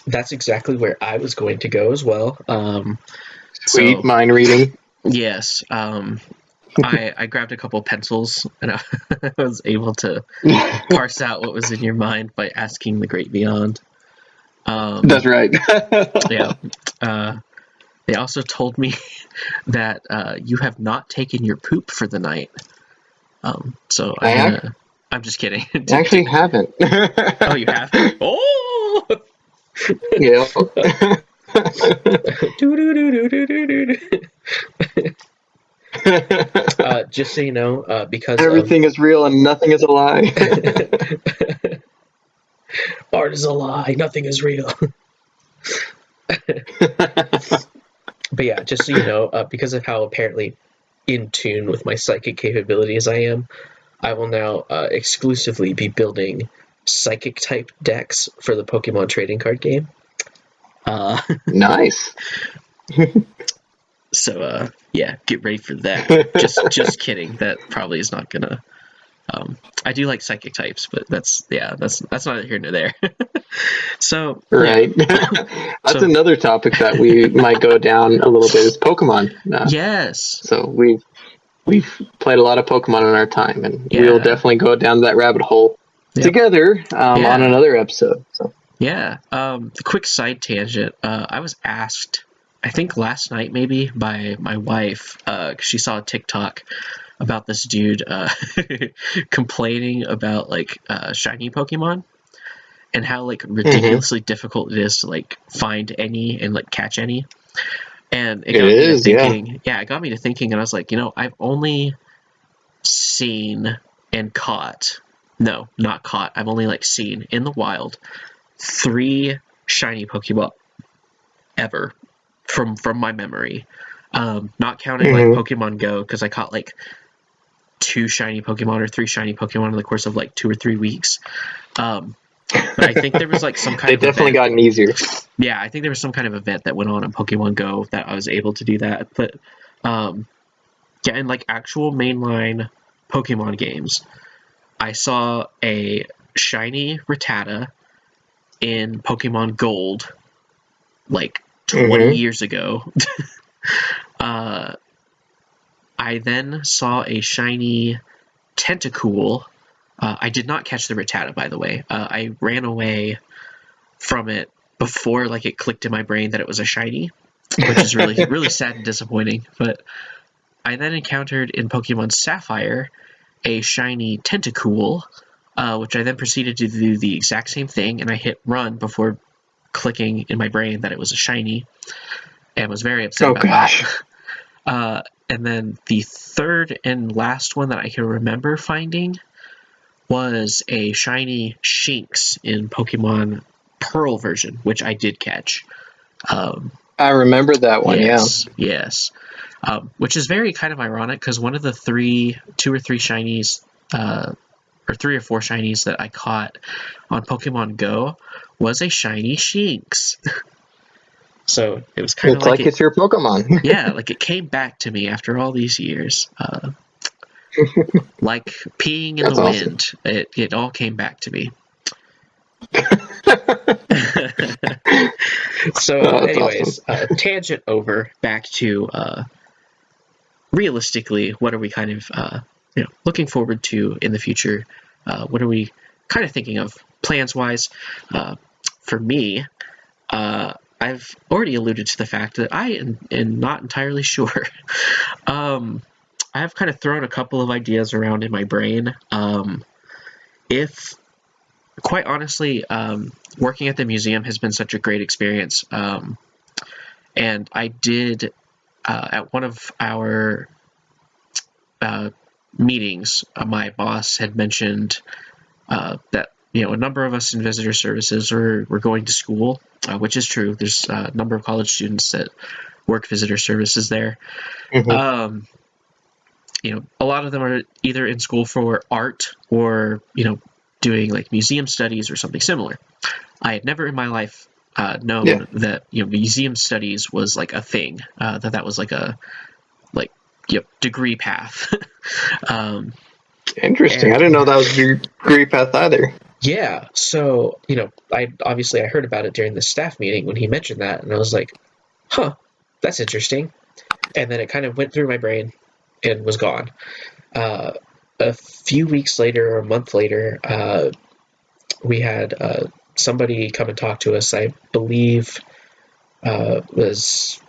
that's exactly where I was going to go as well. Sweet, mind reading. Yes. I grabbed a couple pencils, and I was able to parse out what was in your mind by asking the great beyond. That's right. Yeah. They also told me that you have not taken your poop for the night. So I'm just kidding. I actually haven't. Oh, you haven't? Oh! Yeah. Just so you know, because everything is real and nothing is a lie. All art is a lie. Nothing is real. But yeah, just so you know, because of how apparently in tune with my psychic capabilities I am, I will now exclusively be building psychic type decks for the Pokemon trading card game. Nice. So yeah, get ready for that. Just kidding. That probably is not gonna. I do like psychic types, but that's neither here nor there. So Right. yeah. That's another topic that we might go down a little bit is Pokemon. Yes. So we've played a lot of Pokemon in our time, and Yeah. we'll definitely go down that rabbit hole together on another episode. So. Yeah. The quick side tangent. I was asked, I think last night maybe, by my wife, 'cause she saw a TikTok about this dude complaining about like shiny Pokemon and how like ridiculously difficult it is to like find any and like catch any. And it got me to thinking. Yeah, it got me to thinking, and I was like, I've only seen and caught. No, not caught. I've only like seen in the wild 3 shiny Pokemon ever from my memory. Not counting like Pokemon Go, because I caught like 2 shiny Pokemon or 3 shiny Pokemon in the course of like 2 or 3 weeks. But I think there was like some kind of definitely event. gotten easier. Yeah, I think there was some kind of event that went on in Pokemon Go that I was able to do that. But yeah, in like actual mainline Pokemon games, I saw a shiny Rattata in Pokemon Gold like 20 years ago. I then saw a shiny Tentacool. I did not catch the Rattata, by the way. I ran away from it before like it clicked in my brain that it was a shiny, which is really really sad and disappointing. But I then encountered in Pokemon Sapphire a shiny Tentacool, which I then proceeded to do the exact same thing, and I hit run before clicking in my brain that it was a shiny, and was very upset about that. And then the third and last one that I can remember finding was a shiny Shinx in Pokemon Pearl version, which I did catch. I remember that one, Yes. Which is very kind of ironic, because one of the 2 or 3 shinies, or 3 or 4 shinies that I caught on Pokemon Go was a shiny Shinx. So it was kind of like it's your Pokemon. Yeah, like it came back to me after all these years. Like peeing in the wind. It all came back to me. So anyways, awesome. Tangent over, back to realistically, what are we kind of looking forward to in the future? What are we kind of thinking of plans-wise? For me, I've already alluded to the fact that I am not entirely sure. I have kind of thrown a couple of ideas around in my brain. If, quite honestly, working at the museum has been such a great experience. And I did, at one of our meetings, my boss had mentioned that a number of us in visitor services were going to school, which is true. There's a number of college students that work visitor services there. A lot of them are either in school for art or, doing like museum studies or something similar. I had never in my life known that, museum studies was like a thing, that was like a degree path. Interesting. I didn't know that was a degree path either. Yeah. So, I heard about it during the staff meeting when he mentioned that, and I was like, huh, that's interesting. And then it kind of went through my brain and was gone. A few weeks later, or a month later, we had somebody come and talk to us. I believe it's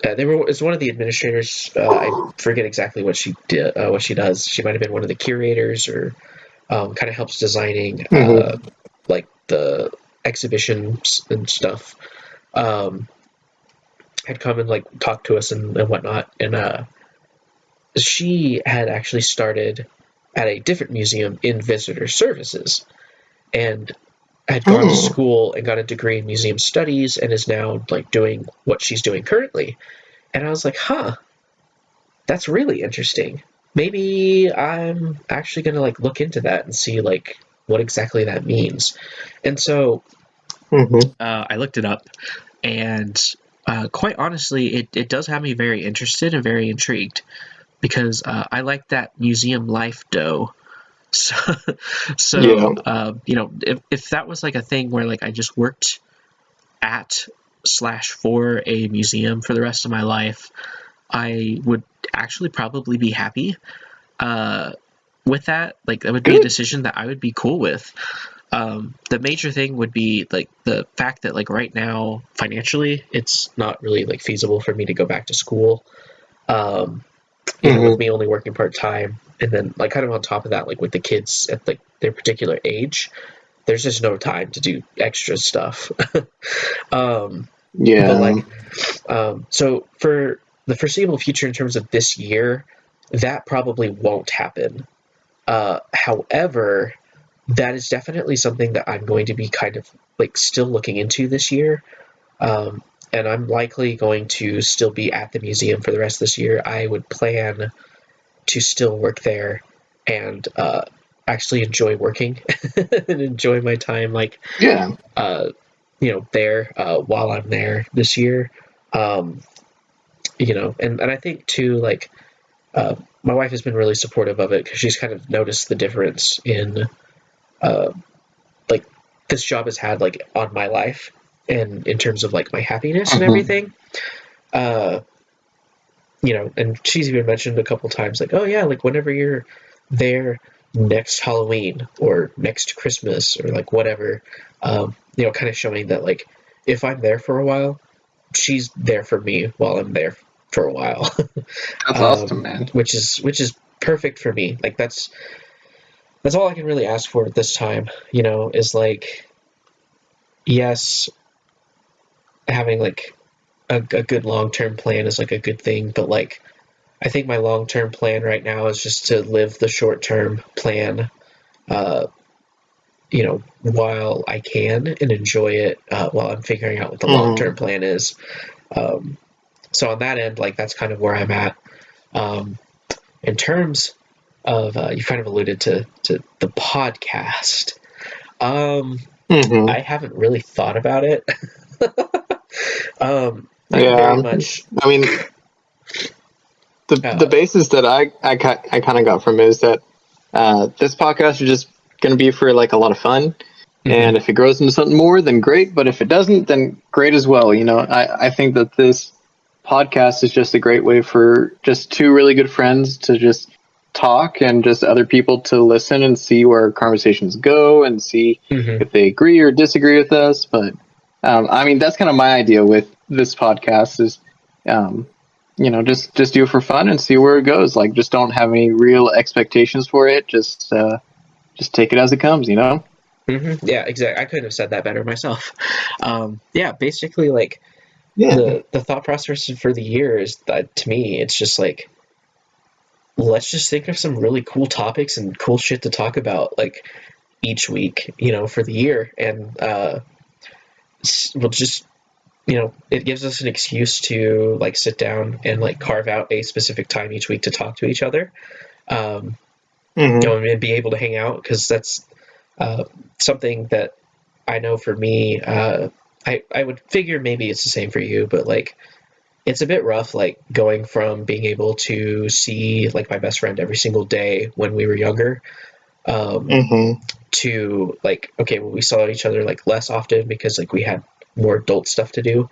one of the administrators. I forget exactly what she did, what she does. She might have been one of the curators, or kind of helps designing like the exhibitions and stuff. Had come and like talk to us and whatnot, and she had actually started at a different museum in visitor services, and had gone to school and got a degree in museum studies and is now like doing what she's doing currently. And I was like, huh, that's really interesting. Maybe I'm actually going to like look into that and see like what exactly that means. And so I looked it up, and quite honestly, it does have me very interested and very intrigued, because I like that museum life dough. So, if that was like a thing where like I just worked at slash for a museum for the rest of my life, I would actually probably be happy with that. Like, that would be a decision that I would be cool with. The major thing would be like the fact that like right now financially it's not really like feasible for me to go back to school. With me only working part-time, and then like kind of on top of that, like with the kids at like their particular age, there's just no time to do extra stuff. But like so for the foreseeable future in terms of this year, that probably won't happen. However, that is definitely something that I'm going to be kind of like still looking into this year. And I'm likely going to still be at the museum for the rest of this year. I would plan to still work there and actually enjoy working and enjoy my time, like, there while I'm there this year. And I think too, like, my wife has been really supportive of it because she's kind of noticed the difference in like this job has had like on my life and in terms of like my happiness and everything. And she's even mentioned a couple times like, oh yeah, like whenever you're there next Halloween or next Christmas or like whatever, kind of showing that like if I'm there for a while, she's there for me while I'm there for a while. That's awesome, man. Which is perfect for me. Like that's all I can really ask for at this time, is like, yes, having like a good long-term plan is like a good thing, but like I think my long-term plan right now is just to live the short-term plan while I can and enjoy it while I'm figuring out what the long-term plan is. So on that end, like that's kind of where I'm at. In terms of you kind of alluded to the podcast. I haven't really thought about it. Very much. I mean, the basis that I kind of got from it is that this podcast is just going to be for like a lot of fun, and if it grows into something more, then great. But if it doesn't, then great as well. I think that this podcast is just a great way for just two really good friends to just talk and just other people to listen and see where conversations go and see if they agree or disagree with us. But I mean, that's kind of my idea with this podcast is, just do it for fun and see where it goes. Like, just don't have any real expectations for it. Just take it as it comes, Yeah, exactly. I couldn't have said that better myself. Basically, like, the thought process for the year is that, to me, it's just like, let's just think of some really cool topics and cool shit to talk about, like, each week, for the year. And we'll just, it gives us an excuse to, like, sit down and, like, carve out a specific time each week to talk to each other. And be able to hang out, because that's something that I know for me, I would figure maybe it's the same for you, but like it's a bit rough, like going from being able to see like my best friend every single day when we were younger, to like, okay, well, we saw each other like less often because like we had more adult stuff to do,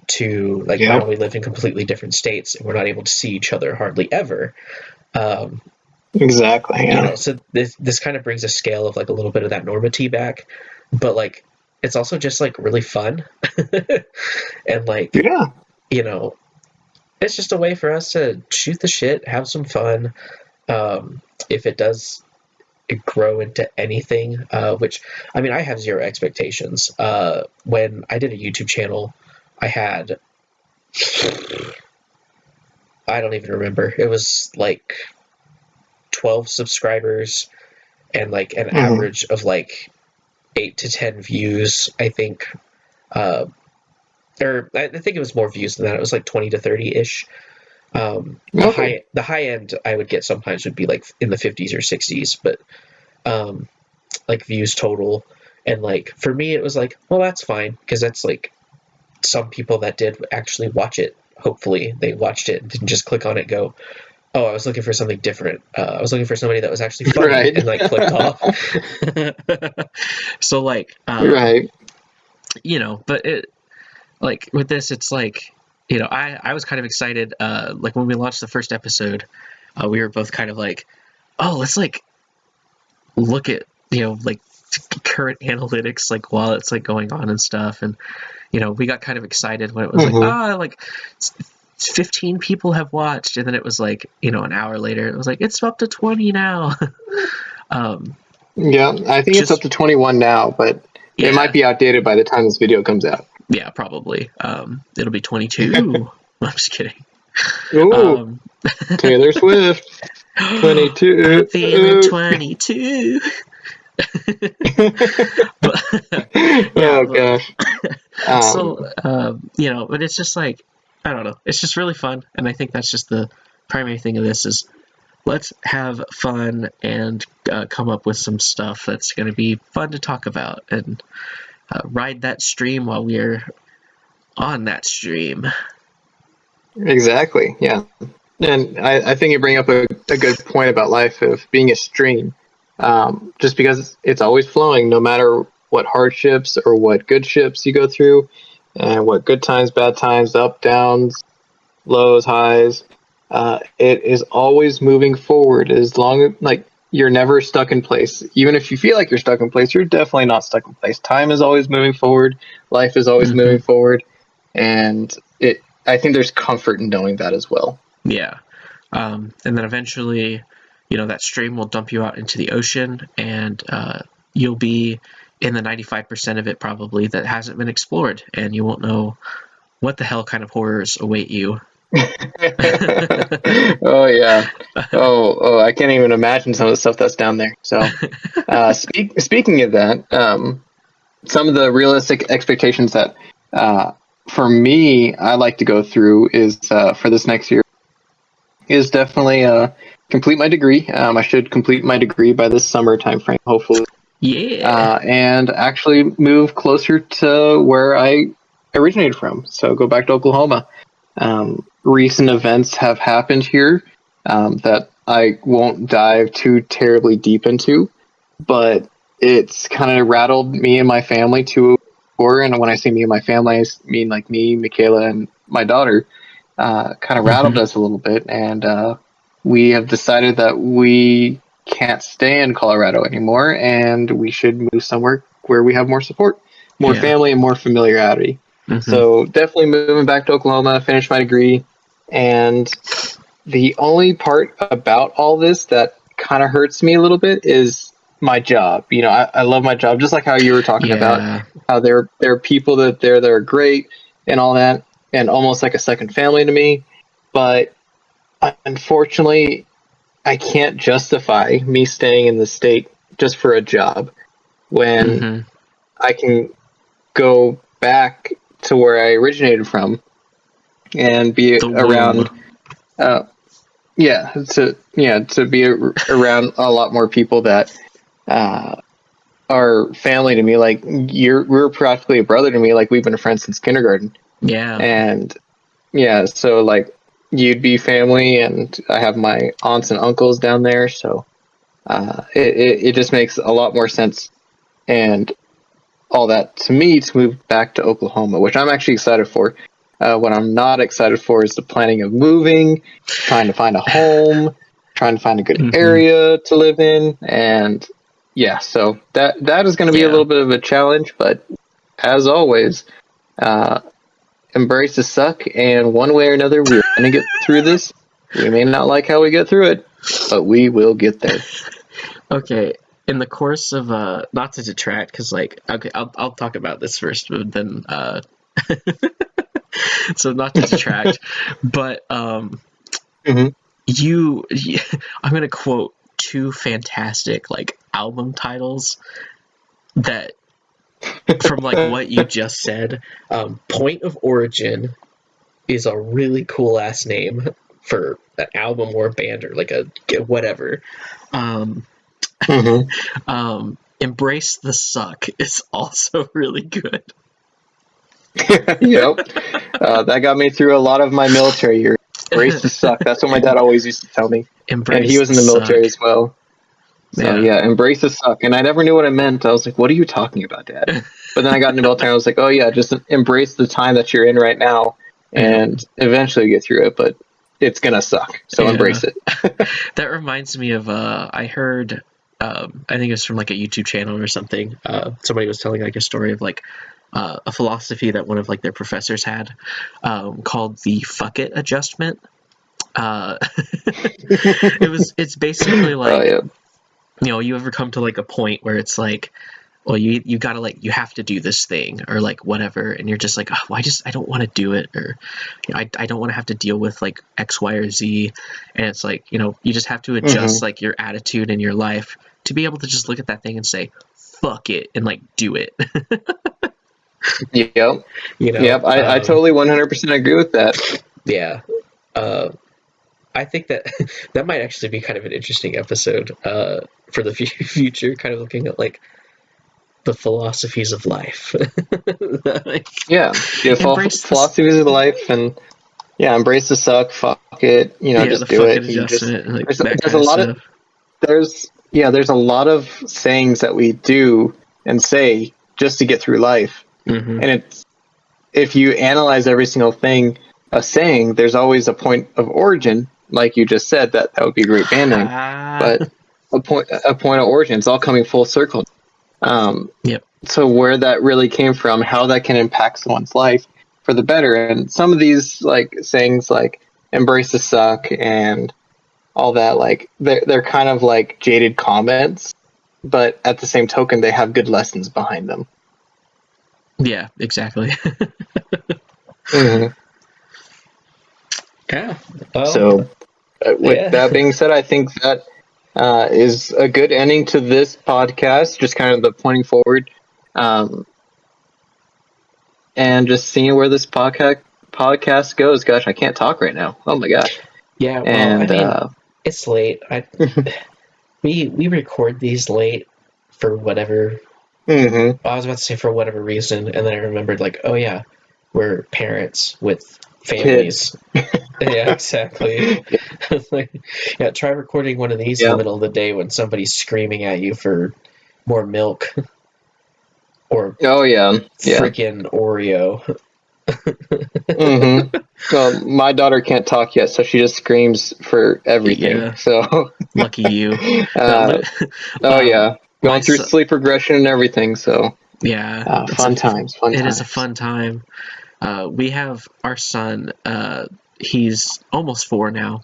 to like now we live in completely different states and we're not able to see each other hardly ever. Exactly. Yeah. So this kind of brings a scale of like a little bit of that normality back, but like it's also just like really fun. And like, it's just a way for us to shoot the shit, have some fun. If it does grow into anything, which, I mean, I have zero expectations. When I did a YouTube channel, I had, I don't even remember. It was like 12 subscribers and like an average of like 8 to 10 views, I think. Or I think it was more views than that. It was like 20 to 30 ish. Okay. The high end I would get sometimes would be like in the 50s or 60s, but like views total. And like for me, it was like, well, that's fine because that's like some people that did actually watch it. Hopefully, they watched it and didn't just click on it. Go, oh, I was looking for something different. I was looking for somebody that was actually funny, Right. and like clicked off. So like, Right. but it like with this, it's like, I was kind of excited. Like when we launched the first episode, we were both kind of like, oh, let's like look at like current analytics like while it's like going on and stuff, and we got kind of excited when it was like, like 15 people have watched, and then it was like, an hour later it was like it's up to 20 now. Yeah, I think it's up Just to 21 now, but it might yeah, be outdated by the time this video comes out. yeah, probably. It'll be 22. I'm just kidding. Ooh, um Taylor Swift, I'm 22. feeling 22. But yeah, Oh but gosh. so but it's just like, I don't know, it's just really fun, and I think that's just the primary thing of this is let's have fun and come up with some stuff that's going to be fun to talk about, and ride that stream while we're on that stream. Exactly. Yeah. And I think you bring up a good point about life of being a stream. Just because it's always flowing, no matter what hardships or what good ships you go through, and what good times, bad times, up, downs, lows, highs. It is always moving forward. As long as like you're never stuck in place. Even if you feel like you're stuck in place, you're definitely not stuck in place. Time is always moving forward. Life is always Mm-hmm. moving forward, and I think there's comfort in knowing that as well. Yeah. And then eventually, that stream will dump you out into the ocean, and you'll be in the 95% of it probably that hasn't been explored, and you won't know what the hell kind of horrors await you. Oh yeah. Oh, I can't even imagine some of the stuff that's down there. So, speaking of that, some of the realistic expectations that, for me, I like to go through is for this next year is definitely complete my degree. I should complete my degree by this summer timeframe, hopefully. Yeah. And actually move closer to where I originated from. So go back to Oklahoma. Recent events have happened here that I won't dive too terribly deep into, but it's kind of rattled me and my family to a core. And when I say me and my family, I mean like me, Michaela, and my daughter. Kind of rattled us a little bit, and we have decided that we can't stay in Colorado anymore, and we should move somewhere where we have more support, more Yeah. family, and more familiarity. So definitely moving back to Oklahoma, finish my degree, and the only part about all this that kind of hurts me a little bit is my job. I love my job, just like how you were talking about Yeah. how there are people that are great and all that, and almost like a second family to me. But unfortunately, I can't justify me staying in the state just for a job when I can go back to where I originated from and be The around. womb. To be around a lot more people that are family to me. Like we're practically a brother to me. Like we've been friends since kindergarten, Yeah. and yeah, so like you'd be family, and I have my aunts and uncles down there, so it just makes a lot more sense and all that to me to move back to Oklahoma, which I'm actually excited for. What I'm not excited for is the planning of moving, trying to find a home, trying to find a good area to live in, and yeah, so that is going to be a Yeah. little bit of a challenge, but as always, embrace the suck, and one way or another, we're going to get through this. We may not like how we get through it, but we will get there. Okay. In the course of not to detract, because like, okay, I'll talk about this first, but then so not to detract, but you I'm gonna quote two fantastic like album titles that from like what you just said, Point of Origin is a really cool ass name for an album or a band or like a whatever. Mhm. Embrace the Suck is also really good. Yep. That got me through a lot of my military years. Embrace the suck. That's what my dad always used to tell me. And he Embrace was in the the military Suck. as well. So Yeah. yeah, embrace the suck. And I never knew what it meant. I was like, what are you talking about, Dad? But then I got into military and I was like, oh yeah, just embrace the time that you're in right now and eventually get through it, but it's gonna suck. So embrace it. That reminds me of I heard I think it was from like a YouTube channel or something. Somebody was telling like a story of like a philosophy that one of like their professors had called the fuck it adjustment. It's basically like, Oh yeah. you ever come to like a point where it's like, well, you gotta like, you have to do this thing or like whatever, and you're just like, oh, I don't want to do it, or I don't want to have to deal with like X, Y, or Z, and it's like, you just have to adjust like your attitude in your life to be able to just look at that thing and say, fuck it, and like do it. Yep. Yep. I totally 100% agree with that. Yeah. I think that that might actually be kind of an interesting episode for the future, kind of looking at like the philosophies of life. Like, Yeah. Yeah. embrace this. Philosophies of life and yeah, embrace the suck, fuck it, Yeah, just the do fucking it. You just adjustment, and like that there's kind a of lot of stuff. there's a lot of sayings that we do and say just to get through life. Mm-hmm. And it's if you analyze every single thing a saying, there's always a point of origin, like you just said, that would be a great band name. But a point of origin, it's all coming full circle. Yep. So where that really came from, how that can impact someone's life for the better. And some of these like sayings like embrace the suck and all that, like they're kind of like jaded comments, but at the same token they have good lessons behind them. Yeah, exactly. Mm-hmm. Yeah. So with that being said, I think that is a good ending to this podcast, just kind of the pointing forward, and just seeing where this podcast goes. Gosh, I can't talk right now. Oh my gosh. Yeah, well, And I mean, it's late. We record these late for whatever. mm-hmm. I was about to say for whatever reason, and then I remembered like, oh yeah, we're parents with families. Yeah, exactly. Like, yeah, try recording one of these in the middle of the day when somebody's screaming at you for more milk or freaking Oreo. Mm-hmm. Well, my daughter can't talk yet, so she just screams for everything. Yeah. So lucky you. Going through sleep regression and everything. So yeah, fun times. It is a fun time. We have our son. He's almost 4 now,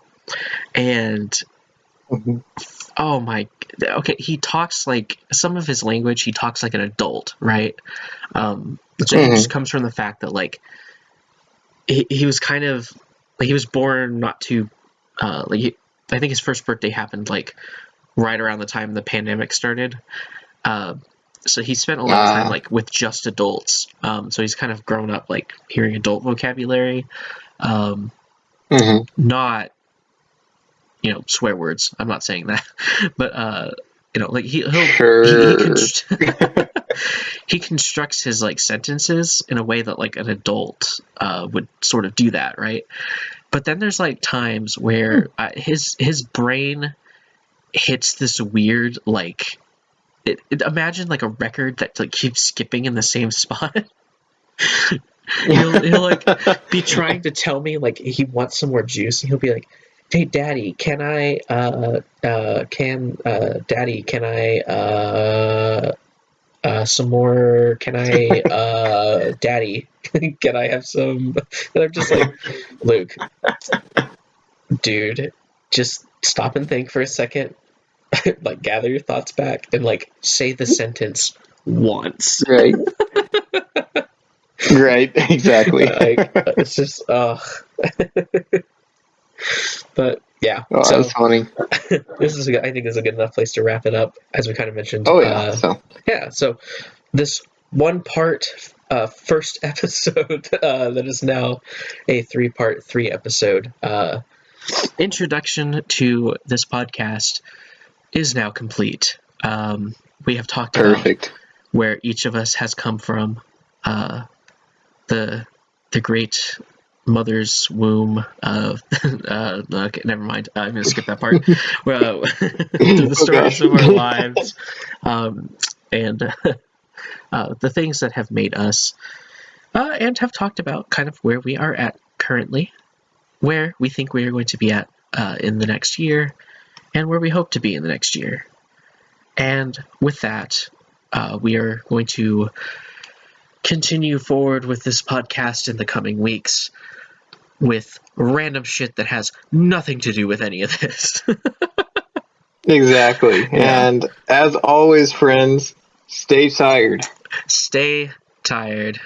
and oh my. Okay, he talks like some of his language. He talks like an adult, right? So it just comes from the fact that like he was kind of like he was born not too I think his first birthday happened like right around the time the pandemic started. So he spent a lot of time like with just adults. So he's kind of grown up like hearing adult vocabulary. Not swear words. I'm not saying that, but like he constructs his like sentences in a way that like an adult would sort of do that, right? But then there's like times where his brain hits this weird like imagine like a record that like keeps skipping in the same spot. he'll like be trying to tell me like he wants some more juice, and he'll be like, hey daddy, can I some more, can I daddy, can I have some? And I'm just like, Luke, dude, just stop and think for a second. Like gather your thoughts back and like say the sentence once. Right. Right, exactly. Like, it's just but yeah. Oh, so that's funny. I think this is a good enough place to wrap it up, as we kind of mentioned. Oh yeah. So this one-part first episode that is now a three-part, three-episode introduction to this podcast is now complete. We have talked about where each of us has come from, the great mother's womb of okay, never mind, I'm gonna skip that part. Through the stories of our lives, and the things that have made us, and have talked about kind of where we are at currently, where we think we are going to be at in the next year, and where we hope to be in the next year. And with that, we are going to continue forward with this podcast in the coming weeks with random shit that has nothing to do with any of this. Exactly. Yeah. And as always, friends, stay tired. Stay tired.